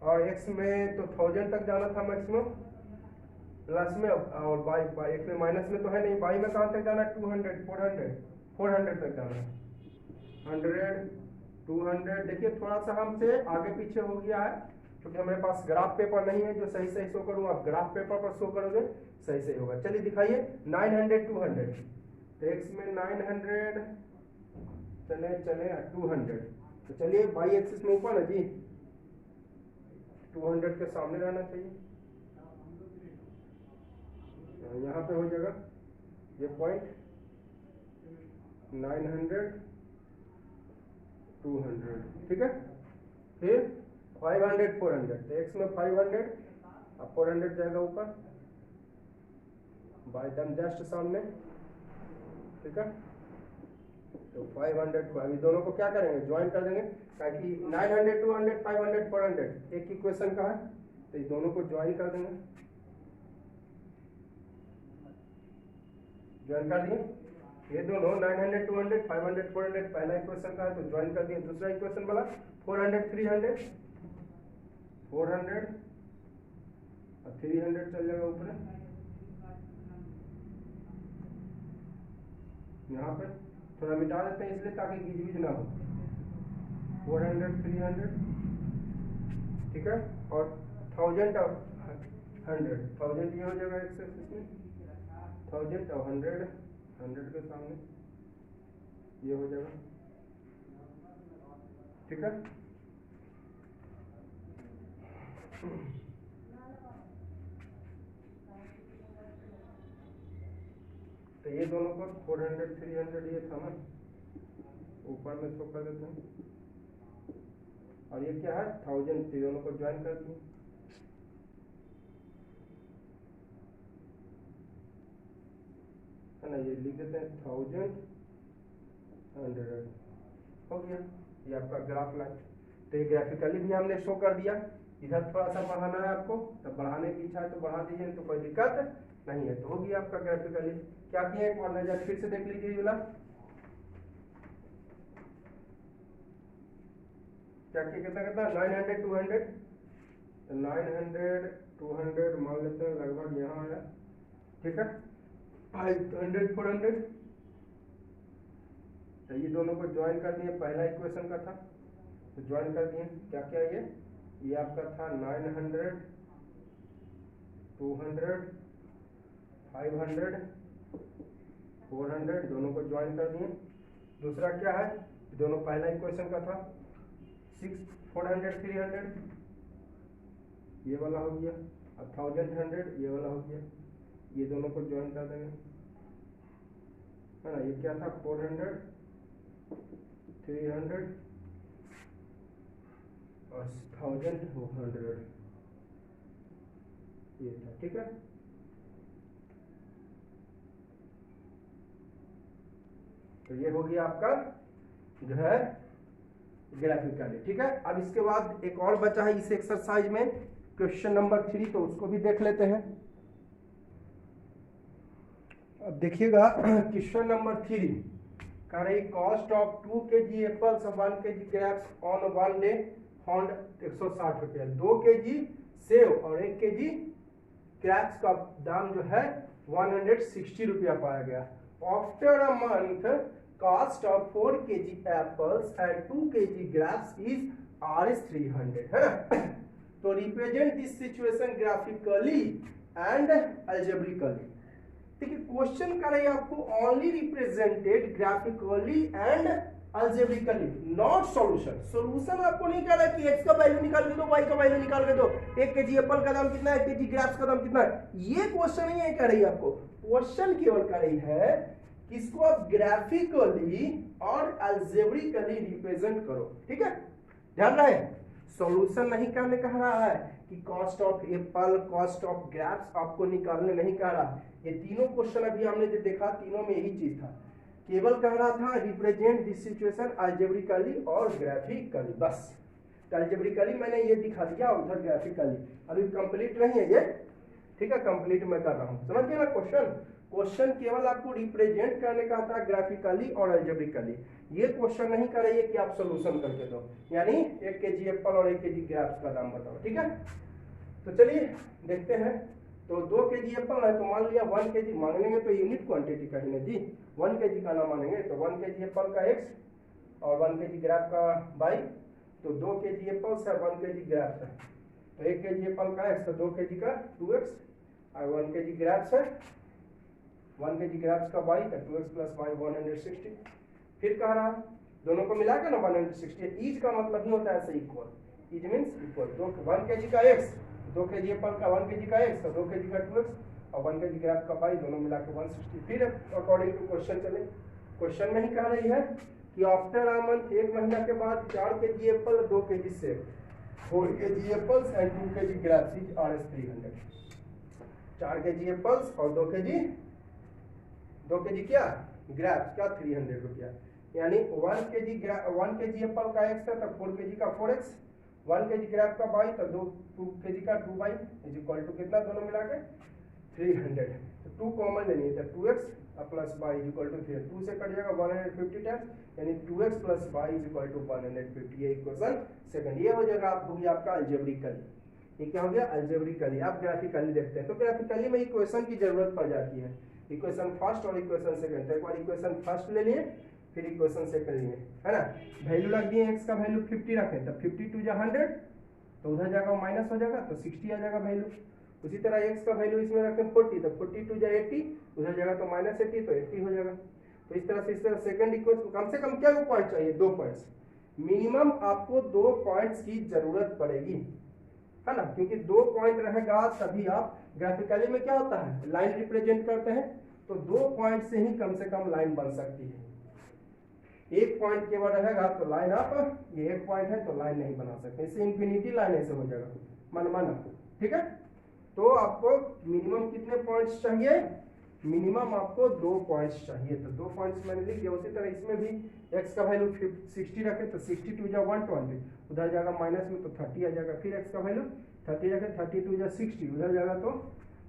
और x में तो 1000 तक जाना था मैक्सिमम प्लस में, और y x में माइनस में तो है नहीं, y में कहाँ तक जाना है 200 400 तक जाना है 100 200। देखिए थोड़ा सा हमसे आगे पीछे हो गया है क्योंकि हमारे पास ग्राफ पेपर नहीं है जो सही सही शो करूँ। आप ग्राफ पेपर पर शो करोगे सही सही होगा। चलिए दिखाइए 900 200, तो x में 900 चले 200, तो चलिए y एक्सिस में ऊपर है जी 200 के सामने रहना चाहिए, यहाँ पे हो जाएगा ये पॉइंट 900 200, ठीक है। फिर 500 400, तो x में 500 अब 400 जाएगा ऊपर बाय दम जस्ट सामने, ठीक है। तो 500 अभी दोनों को क्या करेंगे ज्वाइन कर देंगे, ताकि 900 200 500 400 एक इक्वेशन का है, तो ये दोनों को ज्वाइन कर देंगे। ज्वाइन कर दिए ये दोनों 900 200 500 400 पहला इक्वेशन का है तो ज्वाइन कर दिए। दूसरा इक्वेशन वाला 400 300 400 और 300 चल जाएगा ऊपर, यहाँ पे थोड़ा मिटा देते हैं इसलिए ताकि गिजबिज ना हो। 400 300, ठीक है, और 1000 और 100, 1000 ये हो जाएगा एक्सेस इसमें, 1000 और 100 के सामने ये हो जाएगा, ठीक है। तो ये दोनों को 400 300 ये था ना, ऊपर में शो कर देते हैं, और ये क्या है 1000, ये दोनों को ज्वाइन कर दिए। है ना, ये लिख देते हैं 1000 100 हो गया, ये आपका ग्राफ लाइन। तो ये ग्राफिकली भी हमने शो कर दिया। इधर थोड़ा सा बढ़ाना है आपको, तब बढ़ाने की इच्छा है तो बढ़ा दीजिए, तो कोई दिक्कत नहीं है। तो हो गया आपका ग्राफिकली। क्या किया एक बार नजर फिर से देख लीजिए, वाला क्या किया, कितना कितना 900 200, तो 900 200 मान लेते हैं लगभग यहाँ आया, ठीक है। 500 400, तो ये दोनों को ज्वाइन कर दिए, पहला इक्वेशन का था तो ज्वाइन कर दिए। क्या क्या ये आपका था 900 200 500 400 दोनों को ज्वाइन कर दिए। दूसरा क्या है, दोनों पहला इक्वेशन का था 400 300, ये वाला हो गया, अब 1000 100 ये वाला हो गया, ये दोनों को ज्वाइन कर देंगे, है ना। ये क्या था 400 300 और 1000 200 ये था, ठीक है। तो ये हो गया आपका जो है ग्राफिकली, ठीक है। अब इसके बाद एक और बचा है इस एक्सरसाइज में, क्वेश्चन नंबर 3, तो उसको भी देख लेते हैं। अब देखिएगा क्वेश्चन नंबर 3 कह रही cost of 2 kg apples 1 kg grapes on 1 day found 160 रुपया। 2 kg सेव और 1 kg ग्रेप्स का दाम जो है 160 रुपया पाया गया। After a month cost of 4 kg apples and 2 kg grapes is Rs 300, है ना। तो represent this situation graphically and algebraically. देखिए क्वेश्चन कर रही है आपको only represented graphically and algebraically, not solution. Solution आपको नहीं कह रहा कि x का वैल्यू निकाल के दो, y का वैल्यू निकाल के दो, 1 kg एप्पल का दाम कितना है, 1 kg ग्रेप्स का दाम कितना है, ये क्वेश्चन नहीं है कह रही है आपको। क्वेश्चन केवल कर रही है कि इसको आप ग्राफिकली और अलजेब्रिकली रिप्रेजेंट करो, ठीक है। ध्यान रहे, सॉल्यूशन नहीं करने कह रहा है कि cost of Apple cost of grapes आपको निकालने नहीं कह रहा। ये तीनों क्वेश्चन अभी हमने जो देखा तीनों में यही चीज था, केवल कह रहा था रिप्रेजेंट दिस सिचुएशन अलजेब्रिकली और ग्राफिकली, बस। तो अलजेब्रिकली मैंने ये दिखा दिया और उधर ग्राफिकली। अभी कंप्लीट नहीं है ये, ठीक है, कंप्लीट मैं कर रहा हूँ, समझ गए ना क्वेश्चन। क्वेश्चन केवल आपको रिप्रेजेंट करने का आता है ग्राफिकली और अलजेब्रिकली। ये क्वेश्चन नहीं करेंगे कि आप सोल्यूशन करके दो, यानी 1 केजी एप्पल और 1 केजी ग्रेप्स का दाम बताओ, ठीक है। तो चलिए देखते हैं। तो 2 केजी एप्पल है तो मान लिया 1 केजी मांगेंगे तो यूनिट क्वांटिटी कहेंगे जी, 1 केजी का ना मानेंगे तो 1 केजी एप्पल का x और 1 केजी ग्रेप का y। तो 2 केजी एप्पल्स है, 1 केजी ग्रेप्स है, तो 1 केजी एप्पल का x तो 2 केजी का 2x और 1 केजी ग्रेप्स है, 1 केजी ग्रेप्स का y तो 2x प्लस y 160। फिर कह रहा दोनों को मिला के ना 160। ईच का मतलब ही होता है ऐसे equal, each means equal. 1 KG का x, 2 केजी एप्पल का 1 केजी का x तो 2 केजी का 2x और 1 केजी ग्रेप का y, दोनों मिला के 160। फिर अकॉर्डिंग टू क्वेश्चन चले। क्वेश्चन में ही कह रही है कि आफ्टर अ मंथ, 1 महीना के बाद 4 केजी एप्पल, 2 केजी सेब, 4 KG apples and 2 KG grapes is Rs 300। 4 KG apples और 2 केजी क्या ग्रेप्स का 300 रुपया। यानी 1 केजी एप्पल का x है तो 4 केजी का 4x, 1 केजी ग्रेप का y तो 2 केजी का 2y इज इक्वल टू कितना, दोनों मिला के 300। तो 2 कॉमन लेनी है तो 2x plus y is equal to 300, 2 से कट जाएगा 150 टाइम्स, यानी 2x plus y is equal to 150। ये इक्वेशन सेकंड ये हो जाएगा, आप होगी आपका अलजेब्रिकली। ये क्या हो गया, अलजेब्रिकली। आप ग्राफिकली देखते हैं तो ग्राफिकली में इक्वेशन की जरूरत पड़ जाती है, इक्वेशन फर्स्ट और इक्वेशन सेकंड। तो एक बार इक्वेशन फर्स्ट ले लिए, फिर इक्वेशन सेकंड लिए, है ना। वैल्यू रख दिए, x का वैल्यू 50 रखें तो 50 टू जा 100 तो उधर जाकर माइनस हो जाएगा तो 60 आ जाएगा वैल्यू। उसी तरह x का वैल्यू इसमें रखें 40 तो 40 टू जा 80, उधर जाएगा तो माइनस 80 तो 80 हो जाएगा। तो इस तरह से सेकंड इक्वेशन कम से कम क्या पॉइंट चाहिए, 2 पॉइंट्स मिनिमम। आपको 2 पॉइंट्स की जरूरत पड़ेगी, है ना, क्योंकि 2 पॉइंट रहेगा तभी आप ग्राफिकली में क्या होता है लाइन रिप्रेजेंट करते हैं। तो 2 पॉइंट से ही कम से कम लाइन बन सकती है। 1 पॉइंट केवल रहेगा तो लाइन आप, ये 1 पॉइंट है तो लाइन नहीं बना सकते, इससे इंफिनिटी लाइन ऐसे हो जाएगा मनमाना, ठीक है। तो आपको मिनिमम कितने पॉइंट्स चाहिए, मिनिमम आपको 2 पॉइंट्स चाहिए। तो 2 पॉइंट्स मैंने लिख दिया। उसी तरह इसमें भी x का वैल्यू 60 रखे तो 60 टू जा 120, उधर जाएगा माइनस में तो 30 आ जाएगा। फिर x का वैल्यू 30 रखे, 30 टू जा 60, उधर जाएगा तो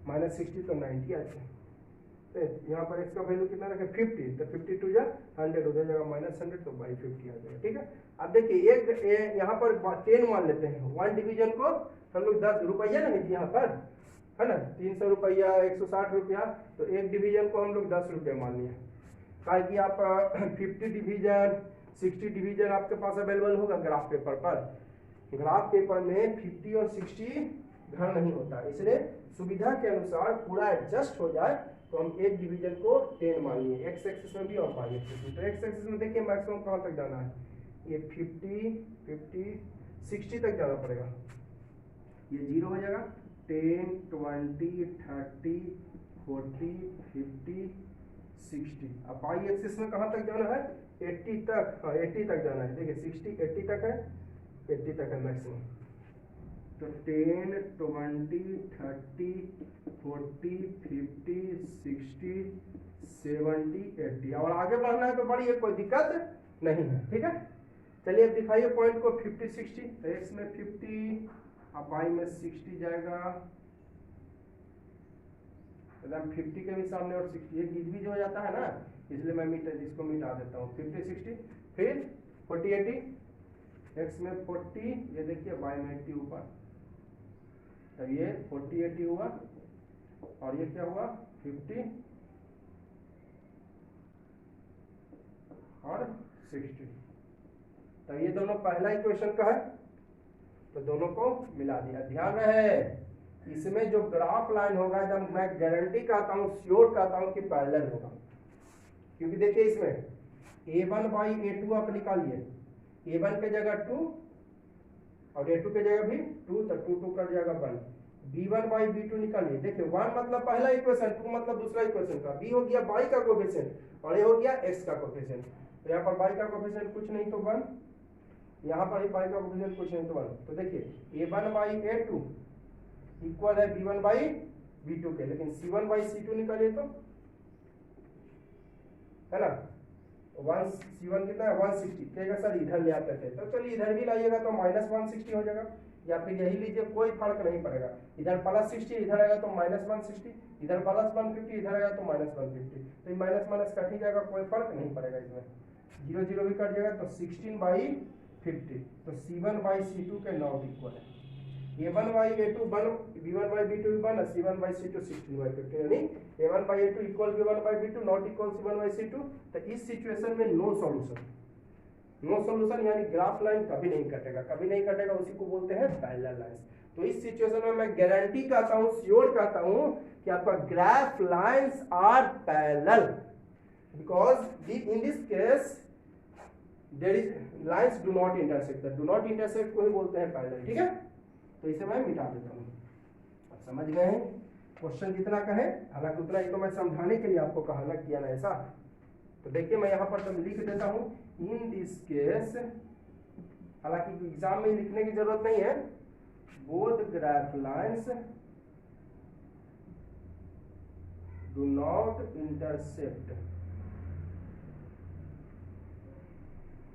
माइनस 60 तो 90 आ जाएगा। यहाँ पर x का वैल्यू कितना रखे 50 तो 50 टू जा 100, उधर जाएगा माइनस 100 तो बाई 50 आ जाएगा, ठीक है। अब देखिए एक यहाँ पर 10 मान लेते हैं, 1 डिवीजन को हम लोग 10 रुपया ना यहाँ पर, है ना, 300 रुपया 160 रुपया, तो एक डिवीजन को हम लोग 10 रुपये मान लिया। ताकि कि आप 50 डिवीजन 60 डिवीजन आपके पास अवेलेबल होगा ग्राफ पेपर पर। ग्राफ पेपर में 50 और 60 घर नहीं होता, इसलिए सुविधा के अनुसार पूरा एडजस्ट हो जाए तो हम एक डिवीजन को 10 मान लिए, एक्स एक्सिस में भी और वाई एक्सिस में। तो एक्स एक्सिस में देखिए मैक्सिमम कहाँ तक जाना है, ये 50 60 तक जाना पड़ेगा, ये 0 हो जाएगा, 10 20 30 40 50 60। अब वाई एक्सिस में कहाँ तक जाना है, 80 तक, हाँ 80 तक जाना है। देखिए 60 80 तक है, 80 तक है मैक्सिमम। तो 10 20 30 40 50 60 70 80 और आगे बढ़ना है तो बढ़िए, कोई दिक्कत नहीं है, ठीक है। चलिए अब दिखाइए पॉइंट को 50 60। तो एक्स में 50 अब वाई में 60 जाएगा, एकदम 50 के भी सामने और 60 ये बीच हो जाता है ना, इसलिए मैं इसको मिटा देता हूँ। 50 60 फिर 40 80, एक्स में 40, ये देखिए वाई में 80 ऊपर, तब ये 40 80 हुआ और ये क्या हुआ 50 और 60। तो ये दोनों पहला इक्वेशन का है, तो दोनों को मिला दिया। ध्यान रहे इसमें जो ग्राफ लाइन होगा एकदम मैं गारंटी कहता हूँ, श्योर कहता हूँ कि पैरेलल होगा, क्योंकि देखिए इसमें a1 बाई a2 आप निकालिए, a1 के जगह 2 और a2 के जगह भी 2, तो 2 2 कट जाएगा 1। b1 बाई b2 निकालिए, देखिए 1 मतलब पहला इक्वेशन, 2 मतलब दूसरा इक्वेशन का, b हो गया y का कोफिशिएंट और a हो गया x का कोफिशिएंट। तो यहाँ पर y का कोफिशिएंट कुछ नहीं तो 1, यहाँ पर y का कोफिशिएंट कुछ नहीं तो 1। तो देखिए a1 बाई a2 इक्वल है b1 बाई b2 के, लेकिन c1 बाई c2 निकालिए तो, है ना, c1 कितना है 160 कहेगा सर इधर ले आते थे, तो चलिए इधर भी लाइएगा तो माइनस 160 हो जाएगा, या फिर यही लीजिए, कोई फर्क नहीं पड़ेगा। इधर +60 इधर आएगा तो -160, इधर +150 इधर आएगा तो -150, तो ये माइनस माइनस कट ही जाएगा, कोई फर्क नहीं पड़ेगा इसमें। 0 0 भी कट जाएगा तो 16/50, तो C1/C2 के नॉट इक्वल है। A1/A2 1, B1/B2 1, C1/C2 16/50, यानी A1/A2 equal B1/B2 not equal C1/C2। तो इस सिचुएशन में नो सॉल्यूशन, नो सॉल्यूशन यानी ग्राफ लाइन कभी नहीं कटेगा, कभी नहीं कटेगा, उसी को बोलते हैं पैरेलल लाइंस। तो इस सिचुएशन में मैं गारंटी कहता हूं, श्योर कहता हूं कि आपका graph lines are parallel, because in this case there is lines do not intersect, do not intersect को ही बोलते हैं पैरेलल। ठीक है, तो इसे मैं मिटा देता हूं। अब समझ गए हैं क्वेश्चन कितना का है, हालांकि उतना ही तो मैं समझाने के लिए आपको कहा किया ना ऐसा। तो देखिए मैं यहाँ पर तो लिख देता हूँ इन दिस केस, हालांकि एग्जाम में लिखने की जरूरत नहीं है, both graph lines do not intersect.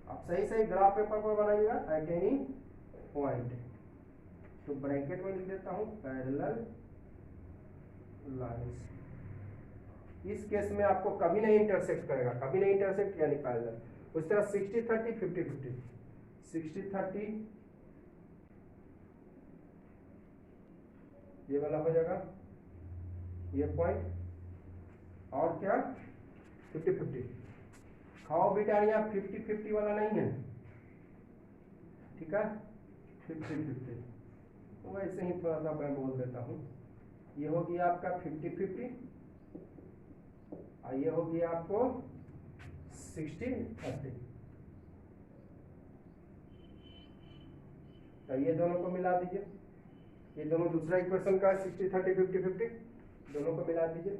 आप सही सही ग्राफ पेपर पर बनाइएगा एट एनी पॉइंट। तो ब्रैकेट में लिख देता हूं पैरेलल लाइंस। इस केस में आपको कभी नहीं इंटरसेक्ट करेगा, कभी नहीं इंटरसेक्ट यानी पैरेलल। उस तरह 60 30 50 50, 60 30 ये वाला हो जाएगा, ये पॉइंट, और क्या 50 50। खाओ बेटा, यहाँ 50 50 वाला नहीं है, ठीक है, 50 50। तो वैसे ही थोड़ा सा मैं बोल देता हूँ, ये हो गया आपका 50 50, और ये हो गया आपको 60 30। तो ये दोनों को मिला दीजिए, ये दोनों दूसरा इक्वेशन का 60 30 50 50, दोनों को मिला दीजिए।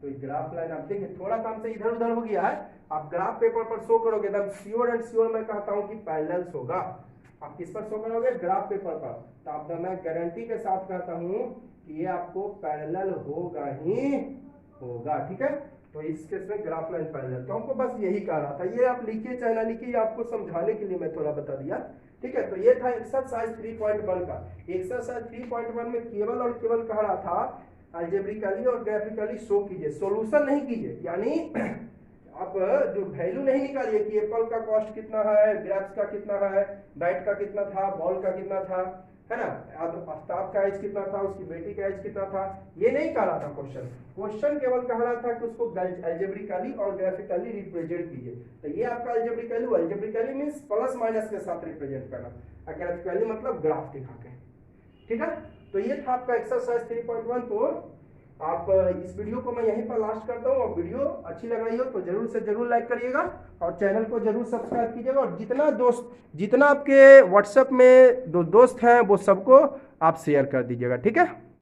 तो ग्राफ लाइन आप देखिए थोड़ा सा हमसे इधर उधर हो गया है, आप ग्राफ पेपर पर शो करोगे एकदम श्योर एंड श्योर मैं कहता हूं कि पैरेलल्स होगा। आप किस पर शो करोगे, ग्राफ पेपर पर, तो आप मैं गारंटी के साथ कहता हूं कि ये आपको पैरेलल होगा ही होगा। ठीक है, तो इस केस में ग्राफ लाइन पैरेलल, तो हमको बस यही कह रहा था, ये आप लिखिए चाहे ना लिखिए, आपको समझाने के लिए मैं थोड़ा बता दिया। ठीक है, तो ये था एक्सरसाइज 3.1 का। एक्सरसाइज 3.1 में केवल और केवल कह रहा था अलजेब्रिकली और ग्राफिकली शो कीजिए, सॉल्यूशन नहीं कीजिए, यानी आप जो वैल्यू नहीं निकालिए कि एप्पल का कॉस्ट कितना है, ग्रेप्स का कितना है, बैट का कितना था, बॉल का कितना था, है ना, आफ्ताब का एज कितना था, उसकी बेटी का एज कितना था, ये नहीं कह रहा था क्वेश्चन। क्वेश्चन केवल कह रहा था कि उसको अलजेब्रिकली और ग्राफिकली रिप्रेजेंट कीजिए। तो ये आपका अलजेब्रिकली मींस प्लस माइनस के साथ रिप्रेजेंट करना, और ग्राफिकली मतलब ग्राफ दिखा के। ठीक है, तो ये था आपका एक्सरसाइज 3.1। तो आप इस वीडियो को मैं यहीं पर लास्ट करता हूँ, और वीडियो अच्छी लग रही हो तो जरूर से जरूर लाइक करिएगा, और चैनल को जरूर सब्सक्राइब कीजिएगा, और जितना आपके व्हाट्सएप में दोस्त हैं वो सबको आप शेयर कर दीजिएगा। ठीक है।